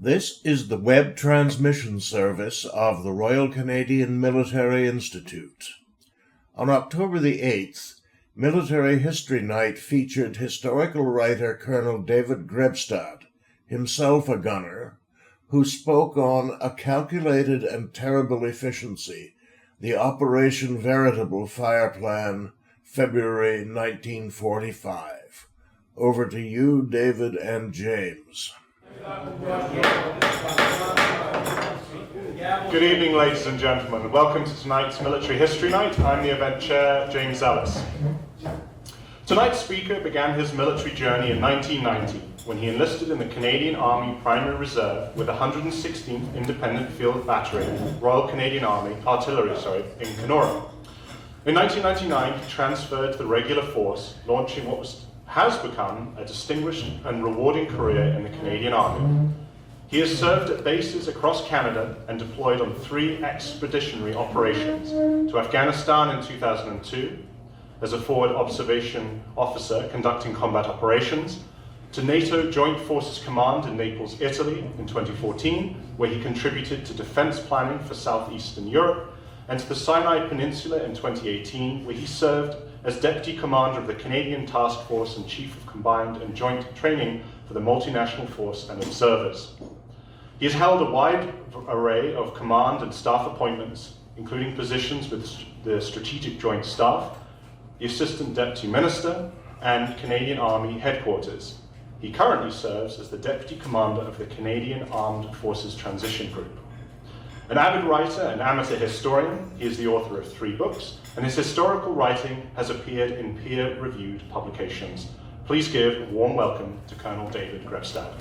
This is the web transmission service of the Royal Canadian Military Institute. On October the 8th, Military History Night featured historical writer Col David Grebstad, himself a gunner, who spoke on A Calculated and Terrible Efficiency, the Operation VERITABLE Fire Plan, February 1945. Over to you, David and James. Good evening, ladies and gentlemen, and welcome to tonight's Military History Night. I'm the event chair, James Ellis. Tonight's speaker began his military journey in 1990 when he enlisted in the Canadian Army Primary Reserve with the 116th Independent Field Battery, Royal Canadian Army Artillery, in Kenora. In 1999, he transferred to the regular force, launching what has become a distinguished and rewarding career in the Canadian Army. He has served at bases across Canada and deployed on 3 expeditionary operations: to Afghanistan in 2002 as a forward observation officer conducting combat operations, to NATO Joint Forces Command in Naples, Italy in 2014, where he contributed to defense planning for Southeastern Europe, and to the Sinai Peninsula in 2018, where he served as Deputy Commander of the Canadian Task Force and Chief of Combined and Joint Training for the Multinational Force and Observers. He has held a wide array of command and staff appointments, including positions with the Strategic Joint Staff, the Assistant Deputy Minister, and Canadian Army Headquarters. He currently serves as the Deputy Commander of the Canadian Armed Forces Transition Group. An avid writer and amateur historian, he is the author of 3 books, and his historical writing has appeared in peer-reviewed publications. Please give a warm welcome to Col David Grebstad.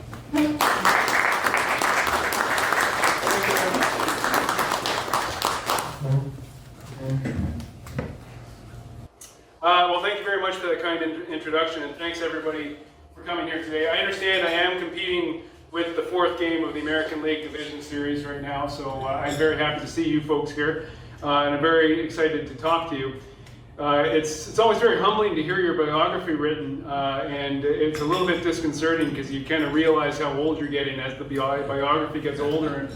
Well, thank you very much for that kind introduction, and thanks everybody for coming here today. I understand I am competing with the 4th game of the American League Division Series right now, so I'm very happy to see you folks here, and I'm very excited to talk to you. It's always very humbling to hear your biography written, and it's a little bit disconcerting because you kind of realize how old you're getting as the biography gets longer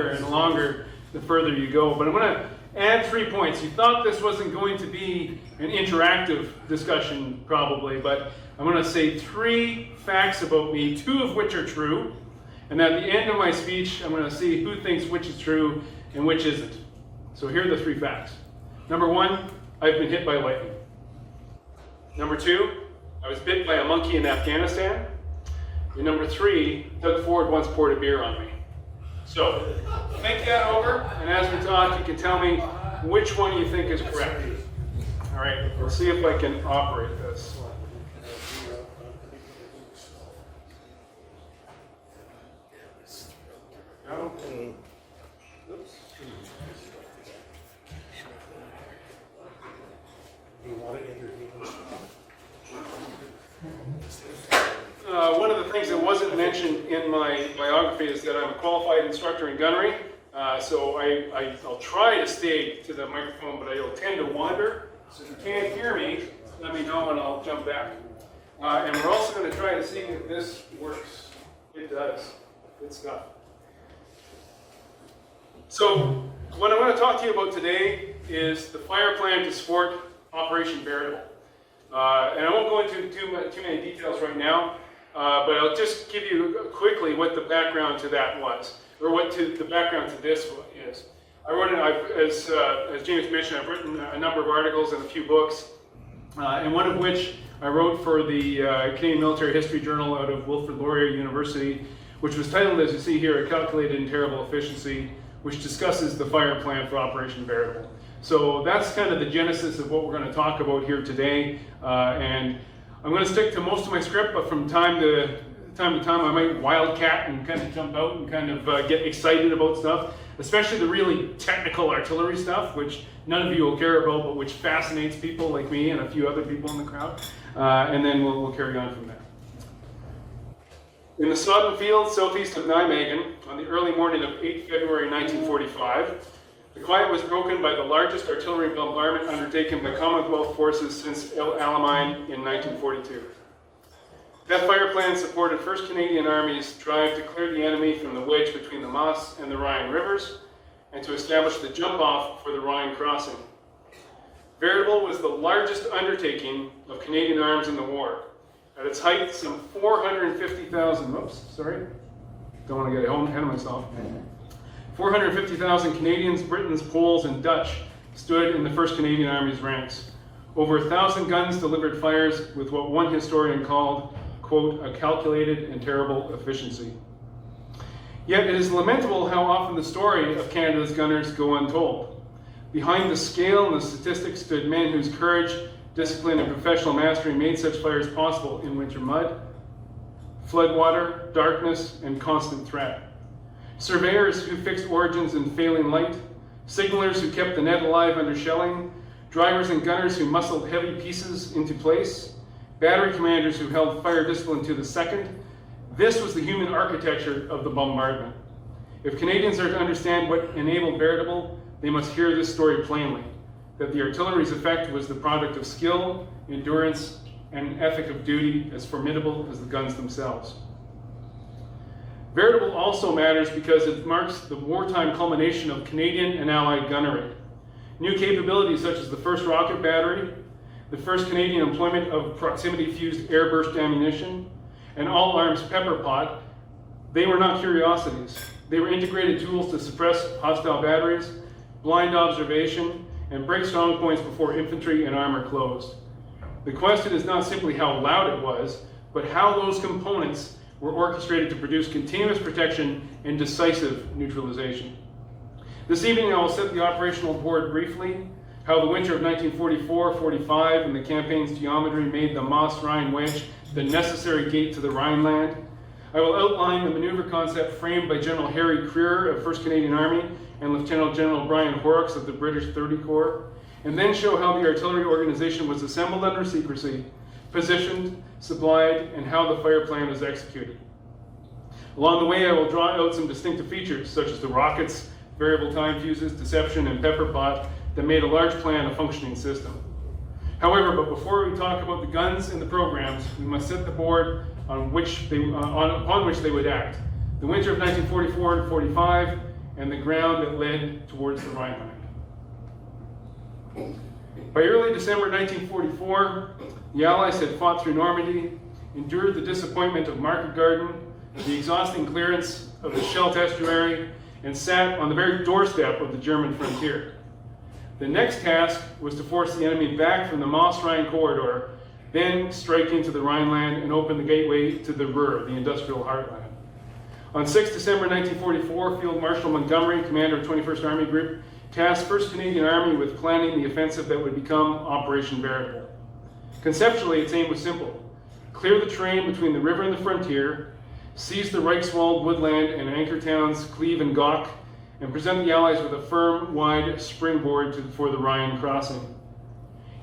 and longer the further you go. But I'm going to add 3 points. You thought this wasn't going to be an interactive discussion, probably, but I'm going to say 3 facts about me, 2 of which are true, and at the end of my speech, I'm going to see who thinks which is true and which isn't. So here are the 3 facts. Number 1, I've been hit by lightning. Number 2, I was bit by a monkey in Afghanistan. And number 3, Doug Ford once poured a beer on me. So, think that over, and as we talk, you can tell me which one you think is correct. All right, let's see if I can operate this. No. Oops. One of the things that wasn't mentioned in my biography is that I'm a qualified instructor in gunnery. So I'll try to stay to the microphone, but I'll tend to wander. So if you can't hear me, let me know and I'll jump back. And we're also going to try to see if this works. It does. Good stuff. So what I want to talk to you about today is the fire plan to support Operation VERITABLE. And I won't go into too many details right now, but I'll just give you quickly what the background to that was, or what the background to this is. I wrote, as James mentioned, I've written a number of articles and a few books, and one of which I wrote for the Canadian Military History Journal out of Wilfrid Laurier University, which was titled, as you see here, A Calculated and Terrible Efficiency, which discusses the fire plan for Operation VERITABLE. So that's kind of the genesis of what we're going to talk about here today, and I'm going to stick to most of my script, but from time to time I might wildcat and kind of jump out and kind of get excited about stuff, especially the really technical artillery stuff, which none of you will care about, but which fascinates people like me and a few other people in the crowd, and then we'll carry on from there. In the Snodden Field, southeast of Nijmegen, on the early morning of 8 February 1945, the quiet was broken by the largest artillery bombardment undertaken by Commonwealth forces since El Alamein in 1942. That fire plan supported 1st Canadian Army's drive to clear the enemy from the wedge between the Moss and the Rhine rivers and to establish the jump-off for the Rhine crossing. Veritable was the largest undertaking of Canadian arms in the war. At its height, some 450,000, don't want to get ahead of myself. 450,000 Canadians, Britons, Poles, and Dutch stood in the 1st Canadian Army's ranks. Over 1,000 guns delivered fires with what one historian called, quote, a calculated and terrible efficiency. Yet it is lamentable how often the story of Canada's gunners go untold. Behind the scale and the statistics stood men whose courage, discipline, and professional mastery made such fires possible in winter mud, floodwater, darkness, and constant threat. Surveyors who fixed origins in failing light, signalers who kept the net alive under shelling, drivers and gunners who muscled heavy pieces into place, battery commanders who held fire discipline to the second. This was the human architecture of the bombardment. If Canadians are to understand what enabled Veritable, they must hear this story plainly, that the artillery's effect was the product of skill, endurance, and an ethic of duty as formidable as the guns themselves. Veritable also matters because it marks the wartime culmination of Canadian and Allied gunnery. New capabilities such as the first rocket battery, the first Canadian employment of proximity-fused airburst ammunition, and all-arms pepper pot, they were not curiosities. They were integrated tools to suppress hostile batteries, blind observation, and break strong points before infantry and armor closed. The question is not simply how loud it was, but how those components were orchestrated to produce continuous protection and decisive neutralization. This evening I will set the operational board briefly, how the winter of 1944-45 and the campaign's geometry made the Moss-Rhine wedge the necessary gate to the Rhineland. I will outline the maneuver concept framed by General Harry Creer of 1st Canadian Army and Lieutenant General Brian Horrocks of the British 30 Corps, and then show how the artillery organization was assembled under secrecy, positioned, supplied, and how the fire plan was executed. Along the way, I will draw out some distinctive features, such as the rockets, variable time fuses, deception, and pepper pot that made a large plan a functioning system. However, but before we talk about the guns and the programs, we must set the board upon which they would act. The winter of 1944 and 45, and the ground that led towards the Rhineland. By early December 1944, the Allies had fought through Normandy, endured the disappointment of Market Garden, the exhausting clearance of the Scheldt estuary, and sat on the very doorstep of the German frontier. The next task was to force the enemy back from the Moss-Rhine corridor, then strike into the Rhineland and open the gateway to the Ruhr, the industrial heartland. On 6 December 1944, Field Marshal Montgomery, commander of 21st Army Group, tasked 1st Canadian Army with planning the offensive that would become Operation Veritable. Conceptually, its aim was simple: clear the terrain between the river and the frontier, seize the Reichswald woodland and anchor towns Cleve and Gok, and present the Allies with a firm, wide springboard for the Rhine crossing.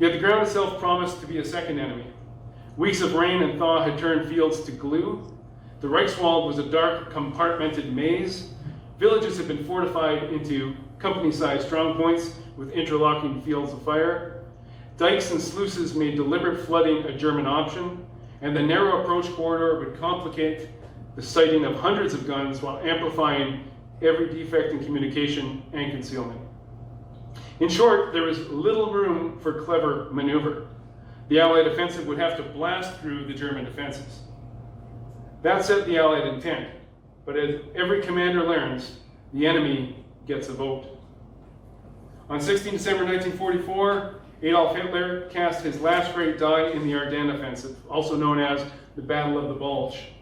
Yet the ground itself promised to be a second enemy. Weeks of rain and thaw had turned fields to glue. The Reichswald was a dark, compartmented maze. Villages had been fortified into company-sized strongpoints with interlocking fields of fire. Dikes and sluices made deliberate flooding a German option, and the narrow approach corridor would complicate the sighting of hundreds of guns while amplifying every defect in communication and concealment. In short, there was little room for clever maneuver. The Allied offensive would have to blast through the German defenses. That set the Allied intent, but as every commander learns, the enemy gets a vote. On 16 December 1944, Adolf Hitler cast his last great die in the Ardennes offensive, also known as the Battle of the Bulge.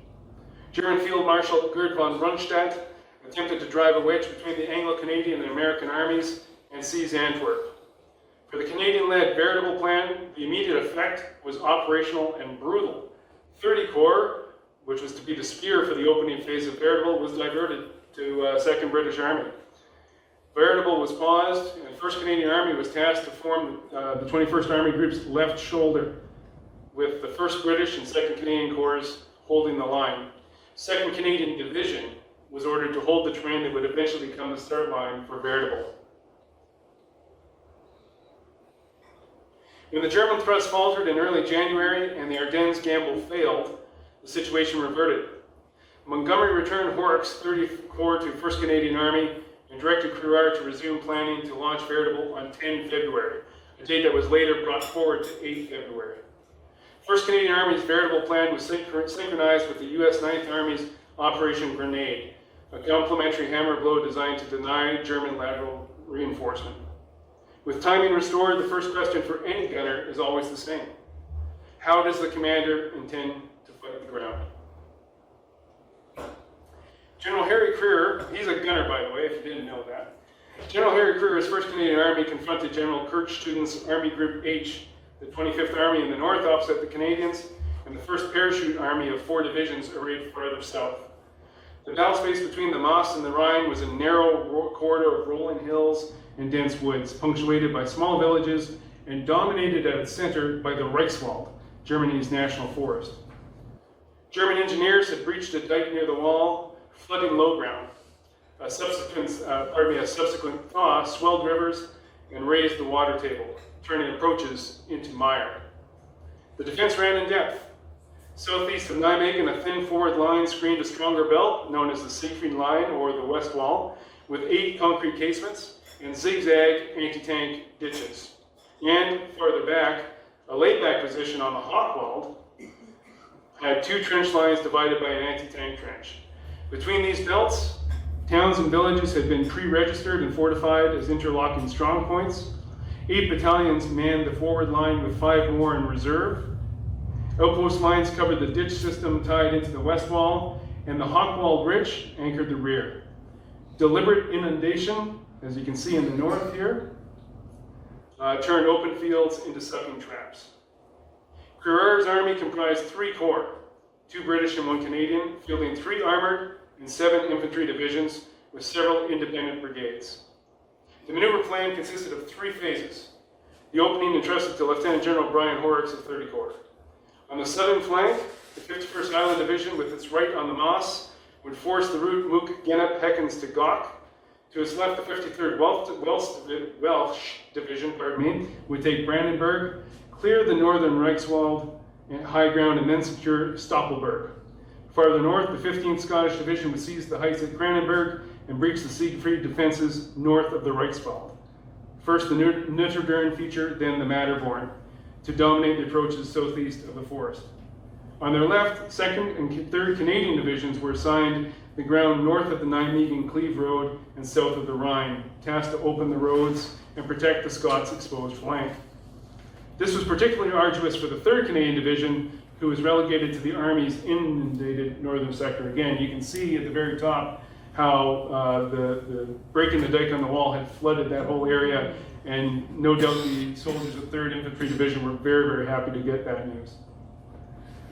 German Field Marshal Gerd von Rundstedt attempted to drive a wedge between the Anglo-Canadian and American armies and seize Antwerp. For the Canadian-led Veritable plan, the immediate effect was operational and brutal. 30 Corps, which was to be the spear for the opening phase of Veritable, was diverted to 2nd British Army. Veritable was paused, and 1st Canadian Army was tasked to form the 21st Army Group's left shoulder, with the 1st British and 2nd Canadian Corps holding the line. 2nd Canadian Division was ordered to hold the terrain that would eventually become the start line for Veritable. When the German thrust faltered in early January and the Ardennes gamble failed, the situation reverted. Montgomery returned Horrocks' 30th Corps to 1st Canadian Army and directed Crewar to resume planning to launch Veritable on 10 February, a date that was later brought forward to 8 February. 1st Canadian Army's Veritable plan was synchronized with the U.S. 9th Army's Operation Grenade, a complementary hammer blow designed to deny German lateral reinforcement. With timing restored, the first question for any gunner is always the same. How does the commander intend to fight the ground? General Harry Creer, he's a gunner by the way, if you didn't know that. General Harry Creer's 1st Canadian Army confronted General Kurt Student's Army Group H, the 25th Army in the north opposite the Canadians, and the 1st Parachute Army of 4 divisions arrayed farther south. The battle space between the Maas and the Rhine was a narrow corridor of rolling hills and dense woods, punctuated by small villages and dominated at its center by the Reichswald, Germany's national forest. German engineers had breached a dike near the wall, flooding low ground. A subsequent thaw swelled rivers and raised the water table, turning approaches into mire. The defense ran in depth. Southeast of Nijmegen, a thin forward line screened a stronger belt, known as the Siegfried Line or the West Wall, with 8 concrete casements and zigzag anti-tank ditches. And farther back, a laid-back position on the Hochwald had 2 trench lines divided by an anti-tank trench. Between these belts, towns and villages had been pre-registered and fortified as interlocking strong points. 8 battalions manned the forward line with 5 more in reserve. Outpost lines covered the ditch system tied into the west wall, and the Hochwald Ridge anchored the rear. Deliberate inundation, as you can see in the north here, turned open fields into sucking traps. Crew's army comprised 3 corps, 2 British and 1 Canadian, fielding 3 armored and 7 infantry divisions with several independent brigades. The maneuver plan consisted of 3 phases. The opening entrusted to Lieutenant General Brian Horrocks of 30 Corps. On the southern flank, the 51st Island Division, with its right on the Maas, would force the route Mook, Gennep, Heckens to Gok. To its left, the 53rd Welsh Division would take Brandenburg, clear the northern Reichswald and high ground, and then secure Stoppelberg. Farther north, the 15th Scottish Division would seize the heights at Kranenburg and breach the Siegfried defenses north of the Reichswald. First the Nutterdern feature, then the Matterhorn, to dominate the approaches southeast of the forest. On their left, 2nd and 3rd Canadian Divisions were assigned the ground north of the Nijmegen-Cleve Road and south of the Rhine, tasked to open the roads and protect the Scots' exposed flank. This was particularly arduous for the 3rd Canadian Division, who was relegated to the Army's inundated northern sector. Again, you can see at the very top how the breaking the dike on the wall had flooded that whole area, and no doubt the soldiers of 3rd Infantry Division were very, very happy to get that news.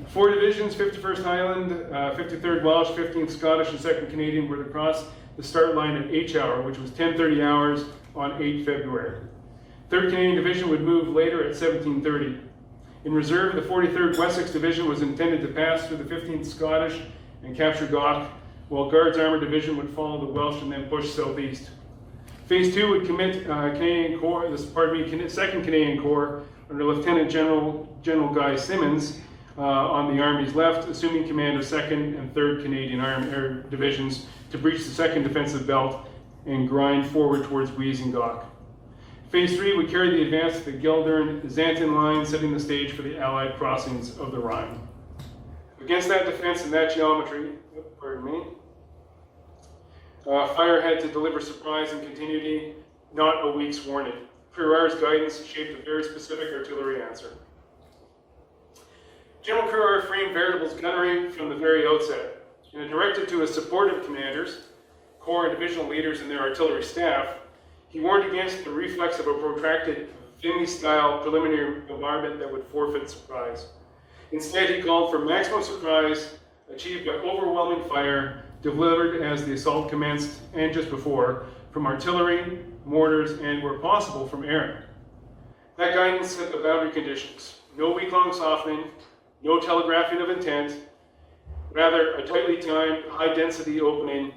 4 divisions, 51st Highland, 53rd Welsh, 15th Scottish, and 2nd Canadian were to cross the start line at H hour, which was 10:30 hours on 8 February. 3rd Canadian Division would move later at 17:30. In reserve, the 43rd Wessex Division was intended to pass through the 15th Scottish and capture Gok, while Guards Armored Division would follow the Welsh and then push southeast. Phase 2 would commit 2nd Canadian Corps under Lieutenant General Guy Simmons on the Army's left, assuming command of 2nd and 3rd Canadian Air Divisions to breach the 2nd defensive belt and grind forward towards Wies and Gok. Phase 3 would carry the advance to the Geldern-Xanten line, setting the stage for the Allied crossings of the Rhine. Against that defense and that geometry, fire had to deliver surprise and continuity, not a week's warning. Crew's guidance shaped a very specific artillery answer. General Crew framed Veritable's gunnery from the very outset. In a directive to his supportive commanders, corps and divisional leaders and their artillery staff, he warned against the reflex of a protracted Vimy-style preliminary bombardment that would forfeit surprise. Instead, he called for maximum surprise achieved by overwhelming fire delivered as the assault commenced and just before from artillery, mortars, and where possible from air. That guidance set the boundary conditions. No week-long softening, no telegraphing of intent, rather a tightly timed, high-density opening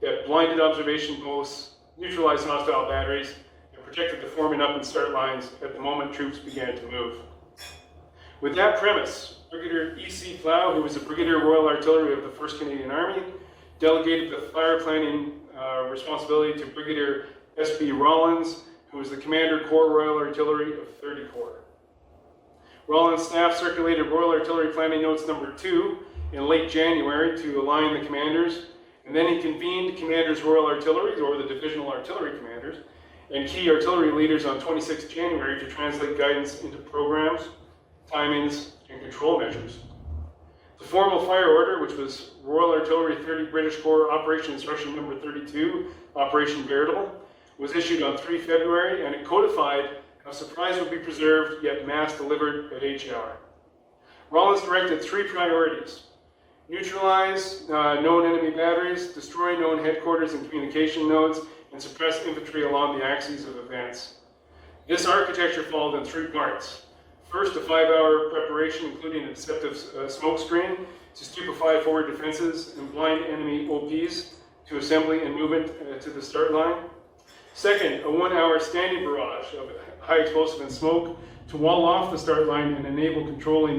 that blinded observation posts, neutralized hostile batteries, and protected the forming up and start lines at the moment troops began to move. With that premise, Brigadier E.C. Plow, who was a Brigadier Royal Artillery of the 1st Canadian Army, delegated the fire planning responsibility to Brigadier S.B. Rollins, who was the Commander Corps Royal Artillery of 30 Corps. Rollins' staff circulated Royal Artillery Planning Notes number 2 in late January to align the commanders, and then he convened Commanders Royal Artillery, or the Divisional Artillery Commanders, and key artillery leaders on 26 January to translate guidance into programs, timings, and control measures. The formal fire order, which was Royal Artillery 30 British Corps Operation Instruction Number 32, Operation Veritable, was issued on 3 February, and it codified how supplies would be preserved, yet mass delivered at each hour. Rollins directed 3 priorities: neutralize known enemy batteries, destroy known headquarters and communication nodes, and suppress infantry along the axes of advance. This architecture followed in 3 parts. First, a 5-hour preparation, including a deceptive smoke screen to stupefy forward defenses and blind enemy OPs to assembly and movement to the start line. Second, a 1-hour standing barrage of high explosive and smoke to wall off the start line and enable controlled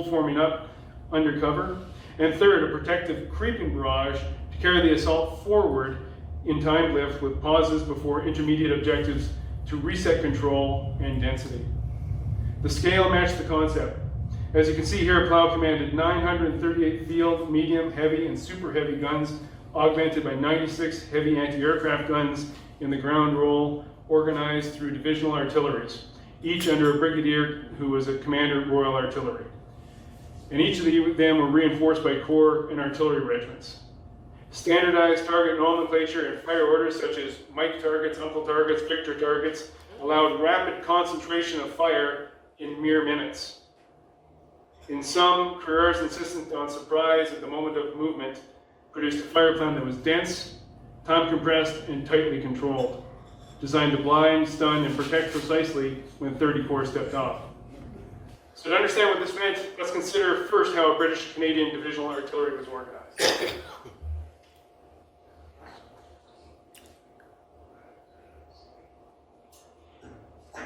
forming up under cover. And third, a protective creeping barrage to carry the assault forward in timed lift with pauses before intermediate objectives to reset control and density. The scale matched the concept. As you can see here, Plow commanded 938 field, medium, heavy, and super heavy guns, augmented by 96 heavy anti-aircraft guns in the ground role, organized through divisional artilleries, each under a brigadier who was a commander Royal Artillery. And each of them were reinforced by corps and artillery regiments. Standardized target nomenclature and fire orders such as Mike targets, Uncle targets, Victor targets allowed rapid concentration of fire in mere minutes. In sum, Carrera's insistence on surprise at the moment of movement produced a fire plan that was dense, time compressed, and tightly controlled, designed to blind, stun, and protect precisely when 30 Corps stepped off. So to understand what this meant, let's consider first how a British Canadian divisional artillery was organized.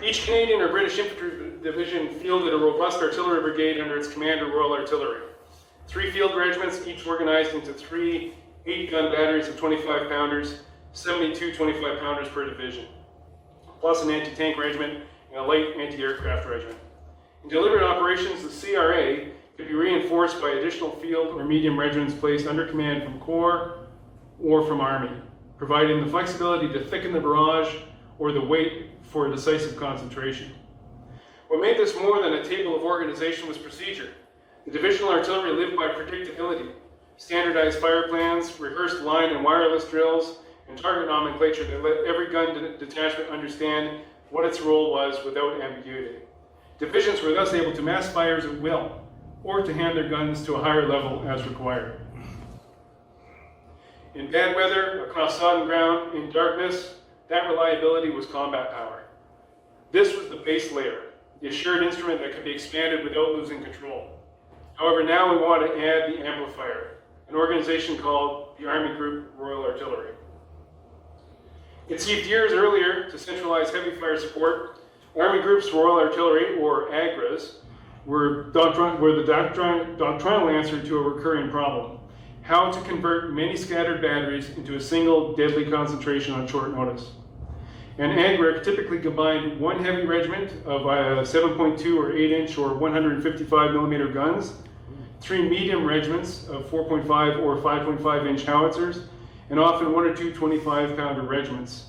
Each Canadian or British infantry division fielded a robust artillery brigade under its commander, Royal Artillery. 3 field regiments, each organized into 3 8-gun batteries of 25-pounders, 72 25-pounders per division, plus an anti-tank regiment and a light anti-aircraft regiment. In deliberate operations, the CRA could be reinforced by additional field or medium regiments placed under command from Corps or from Army, providing the flexibility to thicken the barrage or the weight for decisive concentration. What made this more than a table of organization was procedure. The divisional artillery lived by predictability, standardized fire plans, rehearsed line and wireless drills, and target nomenclature that let every gun detachment understand what its role was without ambiguity. Divisions were thus able to mass fires at will, or to hand their guns to a higher level as required. In bad weather, across sodden ground, in darkness, that reliability was combat power. This was the base layer, the assured instrument that could be expanded without losing control. However, now we want to add the amplifier, an organization called the Army Group Royal Artillery. Conceived years earlier to centralize heavy fire support, Army Group's Royal Artillery, or AGRAs, were the doctrinal answer to a recurring problem: how to convert many scattered batteries into a single deadly concentration on short notice. And AGRA typically combined 1 heavy regiment of 7.2 or 8-inch or 155 millimeter guns, 3 medium regiments of 4.5 or 5.5-inch howitzers, and often 1 or 2 25-pounder regiments.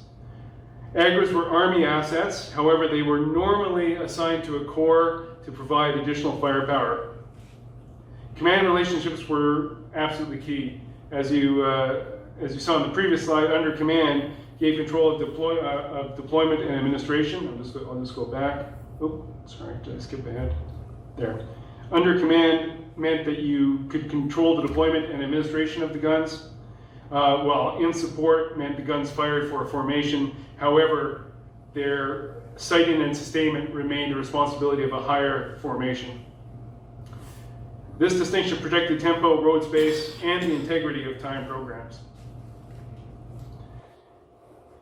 AGRAs were Army assets, however, they were normally assigned to a corps to provide additional firepower. Command relationships were absolutely key. As you saw in the previous slide, under command gave control of deployment and administration. I'll just go back. Oh, sorry, did I skip ahead? There. Under command meant that you could control the deployment and administration of the guns, while in support meant the guns fired for a formation. However, their sighting and sustainment remained the responsibility of a higher formation. This distinction protected tempo, road space, and the integrity of time programs.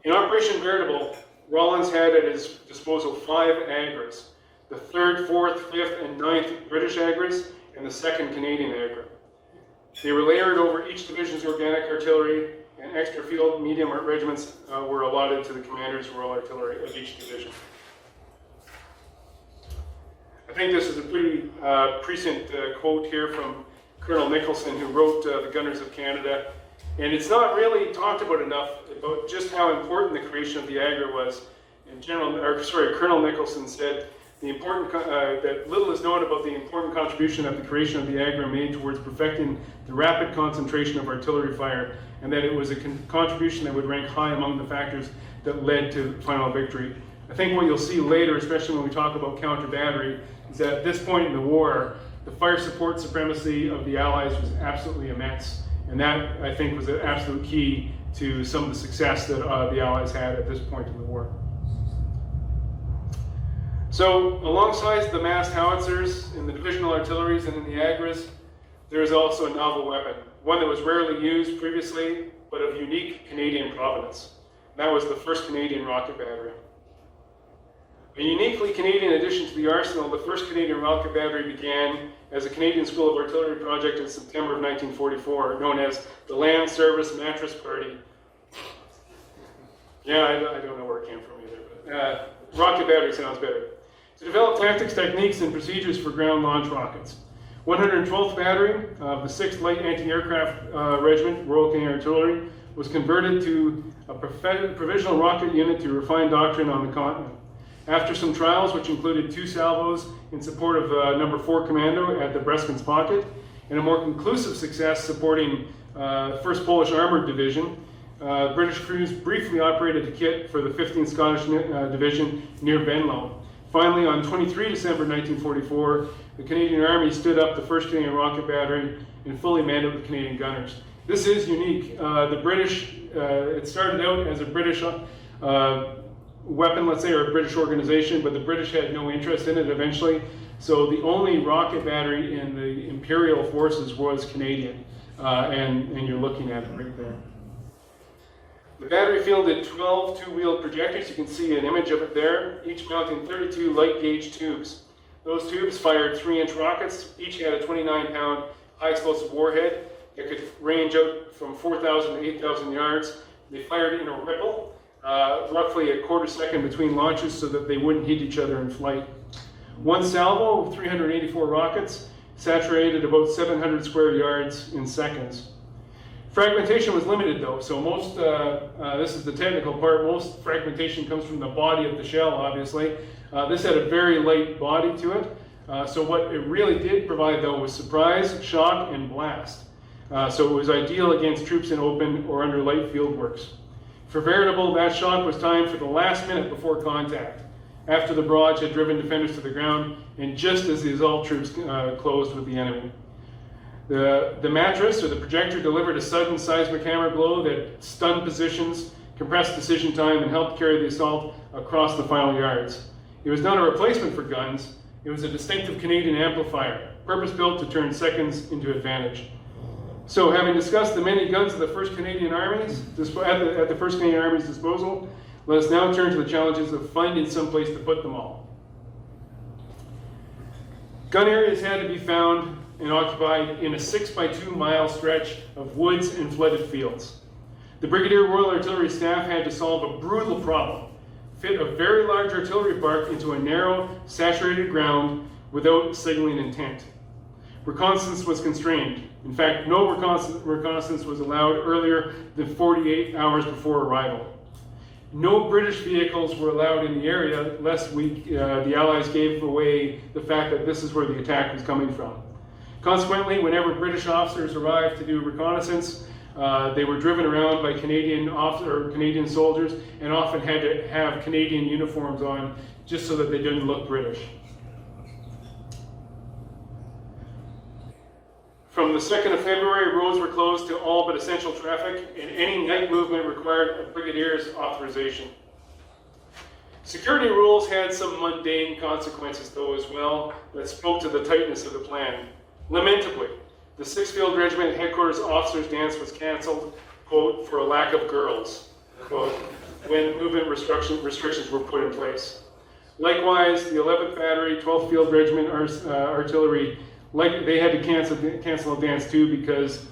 In Operation Veritable, Rollins had at his disposal 5 AGRAs. the 3rd, 4th, 5th, and 9th British Agras, and the 2nd Canadian Agra. They were layered over each division's organic artillery, and extra field medium regiments were allotted to the commander's Royal Artillery of each division. I think this is a pretty prescient quote here from Colonel Nicholson, who wrote The Gunners of Canada. And it's not really talked about enough about just how important the creation of the Agra was. And Colonel Nicholson said that little is known about the important contribution that the creation of the Agra made towards perfecting the rapid concentration of artillery fire, and that it was a contribution that would rank high among the factors that led to final victory. I think what you'll see later, especially when we talk about counter-battery, is that at this point in the war, the fire support supremacy of the Allies was absolutely immense. And that, I think, was an absolute key to some of the success that the Allies had at this point in the war. So, alongside the massed howitzers in the divisional artilleries and in the Agras, there is also a novel weapon, one that was rarely used previously, but of unique Canadian provenance. And that was the 1st Canadian Rocket Battery. A uniquely Canadian addition to the arsenal, the 1st Canadian Rocket Battery began as a Canadian School of Artillery project in September of 1944, known as the Land Service Mattress Party. Yeah, I don't know where it came from either, but Rocket Battery sounds better. To develop tactics, techniques, and procedures for ground launch rockets. 112th Battery of the 6th Light Anti-Aircraft Regiment, Royal Canadian Artillery, was converted to a provisional rocket unit to refine doctrine on the continent. After some trials, which included 2 salvos in support of number 4 Commando at the Breskins Pocket, and a more conclusive success supporting 1st Polish Armoured Division, British crews briefly operated the kit for the 15th Scottish Division near Venlo. Finally, on 23 December 1944, the Canadian Army stood up the 1st Canadian Rocket Battery and fully manned it with Canadian gunners. This is unique. The British, it started out as a British weapon, let's say, or a British organization, but the British had no interest in it eventually. So the only rocket battery in the Imperial forces was Canadian, and you're looking at it right there. The battery fielded 12 two-wheeled projectors. You can see an image of it there, each mounting 32 light gauge tubes. Those tubes fired 3-inch rockets. Each had a 29-pound high explosive warhead that could range out from 4,000 to 8,000 yards. They fired in a ripple, roughly a quarter second between launches so that they wouldn't hit each other in flight. One salvo of 384 rockets saturated about 700 square yards in seconds. Fragmentation was limited though, so most, this is the technical part, most fragmentation comes from the body of the shell, obviously. This had a very light body to it, so what it really did provide though was surprise, shock, and blast. So it was ideal against troops in open or under light field works. For Veritable, that shock was timed for the last minute before contact, after the barrage had driven defenders to the ground, and just as the assault troops closed with the enemy. The mattress, or the projector, delivered a sudden seismic hammer blow that stunned positions, compressed decision time, and helped carry the assault across the final yards. It was not a replacement for guns, it was a distinctive Canadian amplifier, purpose-built to turn seconds into advantage. So, having discussed the many guns of the 1st Canadian Army's, at the 1st Canadian Army's disposal, let us now turn to the challenges of finding some place to put them all. Gun areas had to be found and occupied in a 6-by-2 mile stretch of woods and flooded fields. The Brigadier Royal Artillery staff had to solve a brutal problem: fit a very large artillery park into a narrow, saturated ground without signaling intent. Reconnaissance was constrained. In fact, no reconnaissance was allowed earlier than 48 hours before arrival. No British vehicles were allowed in the area lest the Allies gave away the fact that this is where the attack was coming from. Consequently, whenever British officers arrived to do reconnaissance, they were driven around by Canadian soldiers, and often had to have Canadian uniforms on just so that they didn't look British. From the 2nd of February, roads were closed to all but essential traffic, and any night movement required a brigadier's authorization. Security rules had some mundane consequences, though, as well, that spoke to the tightness of the plan. Lamentably, the 6th Field Regiment headquarters officers' dance was cancelled, quote, for a lack of girls, quote, when movement restrictions were put in place. Likewise, the 11th Battery, 12th Field Regiment Artillery, they had to cancel advance too, because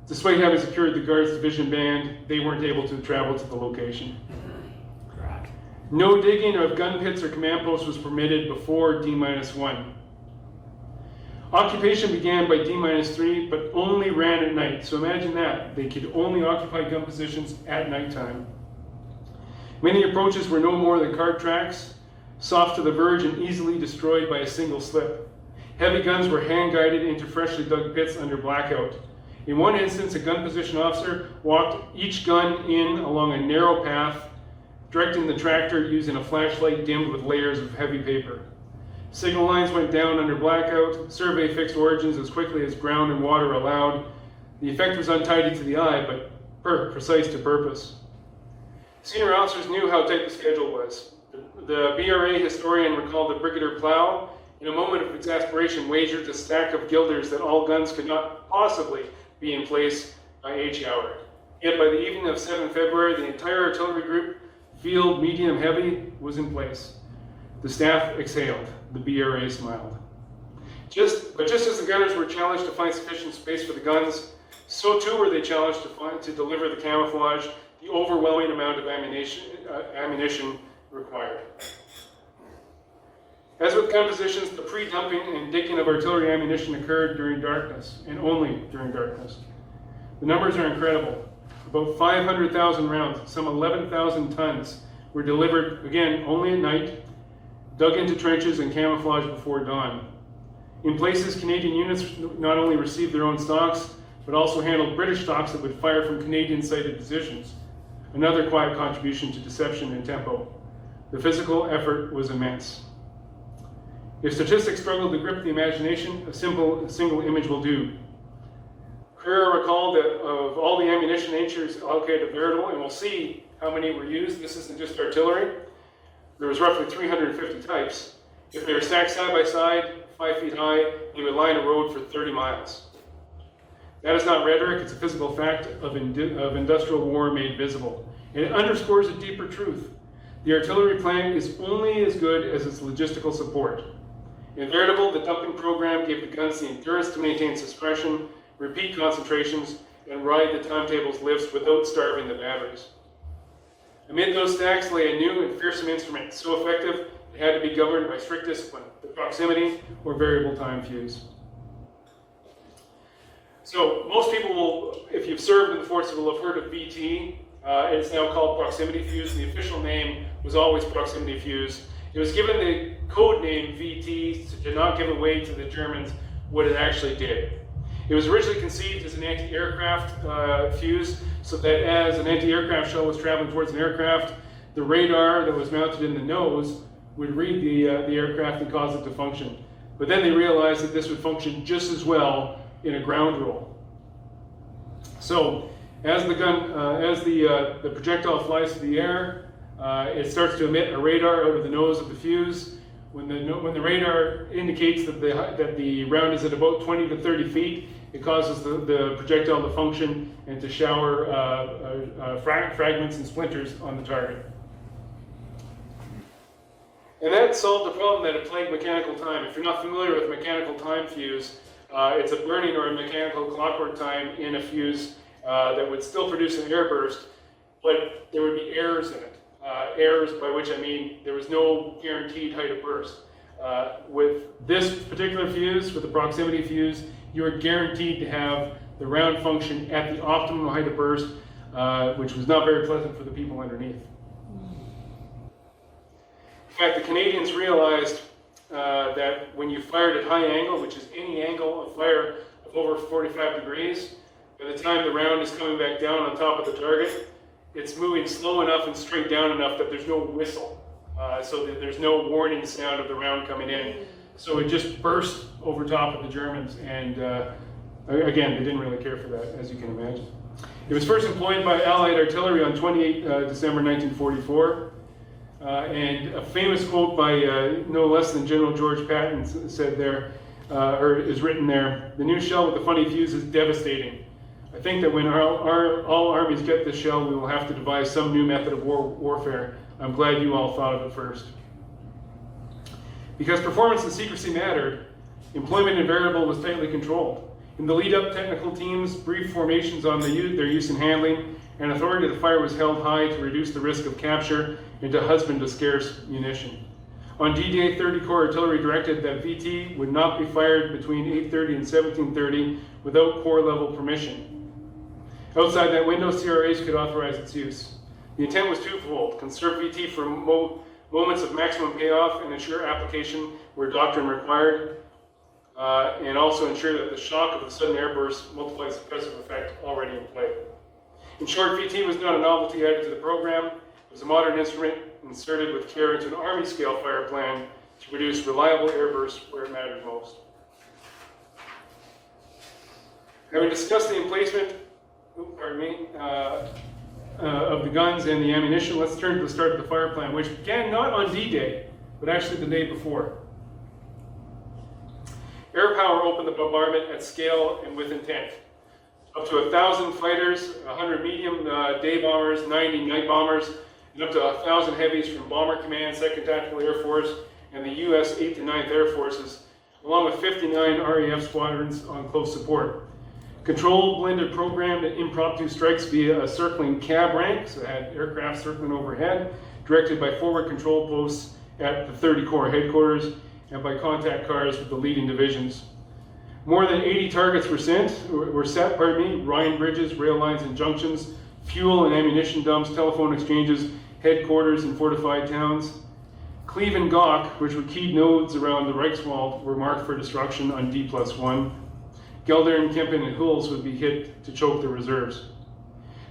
despite having secured the Guards Division band, they weren't able to travel to the location. No digging of gun pits or command posts was permitted before D-1. Occupation began by D-3, but only ran at night. So imagine that. They could only occupy gun positions at nighttime. Many approaches were no more than cart tracks, soft to the verge and easily destroyed by a single slip. Heavy guns were hand-guided into freshly dug pits under blackout. In one instance, a gun position officer walked each gun in along a narrow path, directing the tractor using a flashlight dimmed with layers of heavy paper. Signal lines went down under blackout, survey fixed origins as quickly as ground and water allowed. The effect was untidy to the eye, but precise to purpose. Senior officers knew how tight the schedule was. The BRA historian recalled that Brigadier Plow, in a moment of exasperation, wagered a stack of guilders that all guns could not possibly be in place by H hour. Yet by the evening of 7 February, the entire artillery group, field, medium, heavy, was in place. The staff exhaled. The BRA smiled. Just as the gunners were challenged to find sufficient space for the guns, so too were they challenged to deliver the camouflage, the overwhelming amount of ammunition required. As with gun positions, the pre-dumping and digging of artillery ammunition occurred during darkness, and only during darkness. The numbers are incredible. About 500,000 rounds, some 11,000 tons, were delivered, again, only at night, dug into trenches and camouflaged before dawn. In places, Canadian units not only received their own stocks, but also handled British stocks that would fire from Canadian-sighted positions. Another quiet contribution to deception and tempo. The physical effort was immense. If statistics struggle to grip the imagination, a single image will do. Carrera recalled that of all the ammunition natures allocated at Veritable, and we'll see how many were used, this isn't just artillery, there was roughly 350 types. If they were stacked side by side, 5 feet high, they would line a road for 30 miles. That is not rhetoric, it's a physical fact of industrial war made visible. And it underscores a deeper truth. The artillery plan is only as good as its logistical support. In Veritable, the dumping program gave the guns the endurance to maintain suppression, repeat concentrations, and ride the timetable's lifts without starving the batteries. Amid those stacks lay a new and fearsome instrument, so effective it had to be governed by strict discipline, the proximity or variable time fuse. So most people will, if you've served in the forces, will have heard of VT. It's now called proximity fuse. The official name was always proximity fuse. It was given the code name VT to not give away to the Germans what it actually did. It was originally conceived as an anti-aircraft fuse, so that as an anti-aircraft shell was traveling towards an aircraft, the radar that was mounted in the nose would read the aircraft and cause it to function. But then they realized that this would function just as well in a ground roll. So as the projectile flies through the air, it starts to emit a radar out of the nose of the fuse. When the radar indicates that the round is at about 20 to 30 feet, it causes the projectile to function and to shower fragments and splinters on the target. And that solved the problem that had plagued mechanical time. If you're not familiar with mechanical time fuse, it's a burning or a mechanical clockwork time in a fuse that would still produce an airburst, but there would be errors in it. Errors by which I mean there was no guaranteed height of burst. With this particular fuse, with the proximity fuse, you are guaranteed to have the round function at the optimum height of burst, which was not very pleasant for the people underneath. In fact, the Canadians realized that when you fired at high angle, which is any angle of fire of over 45 degrees, by the time the round is coming back down on top of the target, it's moving slow enough and straight down enough that there's no whistle. So that there's no warning sound of the round coming in. So it just burst over top of the Germans, and again, they didn't really care for that, as you can imagine. It was first employed by Allied artillery on 28 December 1944, and a famous quote by no less than General George Patton said there, or is written there, "The new shell with the funny fuse is devastating. I think that when all armies get this shell, we will have to devise some new method of warfare. I'm glad you all thought of it first." Because performance and secrecy mattered, employment in Variable was tightly controlled. In the lead-up, technical teams briefed formations on their use and handling, and authority to fire was held high to reduce the risk of capture and to husband the scarce munition. On D-Day, 30 Corps Artillery directed that VT would not be fired between 8:30 and 17:30 without Corps level permission. Outside that window, CRAs could authorize its use. The intent was twofold: conserve VT for moments of maximum payoff and ensure application where doctrine required, and also ensure that the shock of the sudden airburst multiplies suppressive effect already in play. In short, VT was not a novelty added to the program. It was a modern instrument inserted with care into an Army-scale fire plan to produce reliable airbursts where it mattered most. Having discussed the emplacement of the guns and the ammunition, let's turn to the start of the fire plan, which began not on D-Day, but actually the day before. Air power opened the bombardment at scale and with intent. Up to 1,000 fighters, 100 medium day bombers, 90 night bombers, and up to 1,000 heavies from Bomber Command, 2nd Tactical Air Force, and the U.S. 8th and 9th Air Forces, along with 59 RAF squadrons on close support. Controlled, blended, programmed, and impromptu strikes via a circling cab rank, so it had aircraft circling overhead, directed by forward control posts at the 30 Corps headquarters, and by contact cars with the leading divisions. More than 80 targets were set, Ryan bridges, rail lines and junctions, fuel and ammunition dumps, telephone exchanges, headquarters and fortified towns. Cleve and Gok, which were key nodes around the Reichswald, were marked for destruction on D+1. Geldern, Kempen, and Huls would be hit to choke the reserves.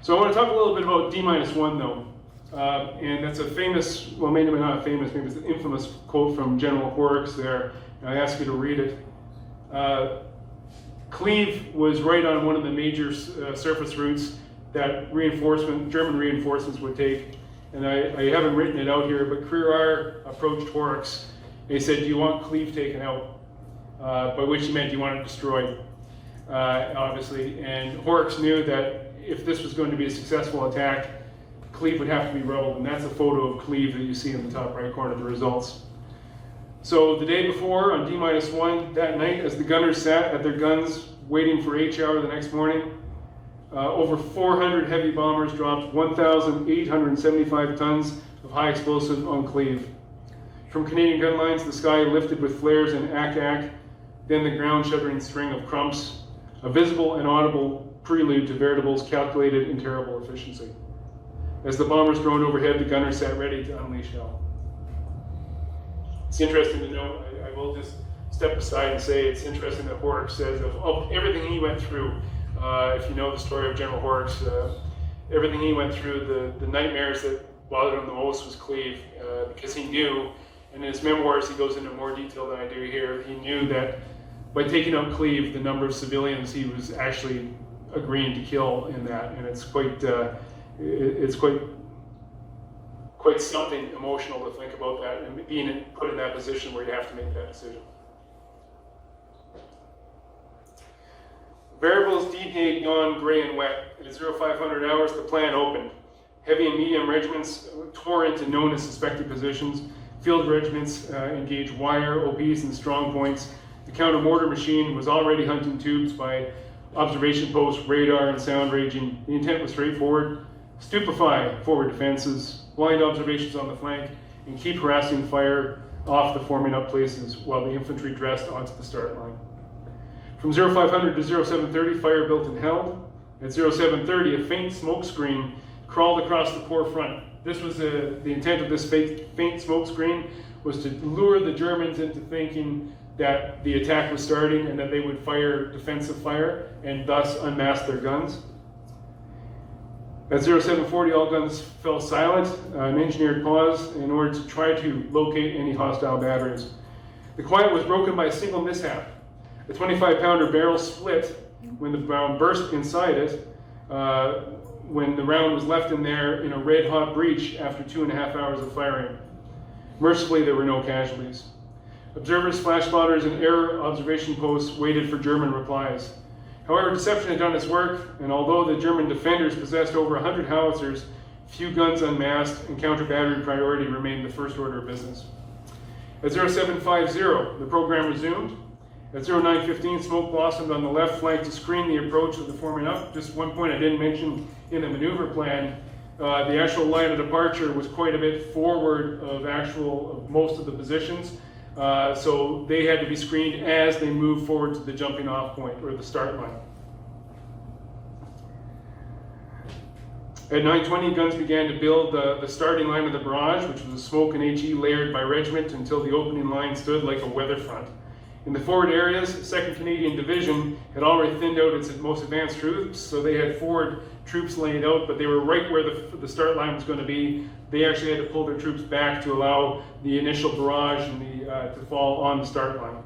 So I want to talk a little bit about D-1 though. And that's a famous, well maybe not famous, maybe it's an infamous quote from General Horrocks there. I ask you to read it. Cleve was right on one of the major surface routes that German reinforcements would take. And I haven't written it out here, but Crerar approached Horrocks. They said, do you want Cleve taken out? By which he meant, do you want it destroyed? Obviously. And Horrocks knew that if this was going to be a successful attack, Cleve would have to be rebelled, and that's a photo of Cleve that you see in the top right corner of the results. So the day before, on D-1, that night, as the gunners sat at their guns waiting for H hour the next morning, over 400 heavy bombers dropped 1,875 tons of high explosive on Cleve. From Canadian gun lines, the sky lifted with flares and ack-ack, then the ground-shuddering string of crumps, a visible and audible prelude to Veritable's calculated and terrible efficiency. As the bombers droned overhead, the gunners sat ready to unleash hell. It's interesting to note, I will just step aside and say it's interesting that Horrocks says of everything he went through, if you know the story of General Horrocks, everything he went through, the nightmares that bothered him the most was Cleve, because he knew, and in his memoirs he goes into more detail than I do here, he knew that by taking out Cleve, the number of civilians he was actually agreeing to kill in that, and it's quite something emotional to think about that and being put in that position where you have to make that decision. Variables D-Day gone gray and wet. At 0500 hours, the plan opened. Heavy and medium regiments tore into known and suspected positions. Field regiments engaged wire, OPs, and strong points. The counter-mortar machine was already hunting tubes by observation posts, radar, and sound ranging. The intent was straightforward: stupefy forward defenses, blind observations on the flank, and keep harassing fire off the forming up places while the infantry dressed onto the start line. From 0500 to 0730, fire built and held. At 0730, a faint smoke screen crawled across the Corps front. This was the intent of this faint smoke screen was to lure the Germans into thinking that the attack was starting and that they would fire defensive fire and thus unmask their guns. At 0740, all guns fell silent, an engineered pause in order to try to locate any hostile batteries. The quiet was broken by a single mishap. The 25-pounder barrel split when the round burst inside it, when the round was left in there in a red-hot breach after 2.5 hours of firing. Mercifully, there were no casualties. Observers, flash spotters, and air observation posts waited for German replies. However, deception had done its work, and although the German defenders possessed over 100 howitzers, few guns unmasked, and counter-battery priority remained the first order of business. At 0750, the program resumed. At 0915, smoke blossomed on the left flank to screen the approach of the forming up. Just one point I didn't mention in the maneuver plan, the actual line of departure was quite a bit forward of most of the positions. So they had to be screened as they moved forward to the jumping off point, or the start line. At 9:20, guns began to build the starting line of the barrage, which was a smoke and HE layered by regiment until the opening line stood like a weather front. In the forward areas, 2nd Canadian Division had already thinned out its most advanced troops, so they had forward troops laid out, but they were right where the start line was going to be. They actually had to pull their troops back to allow the initial barrage and to fall on the start line.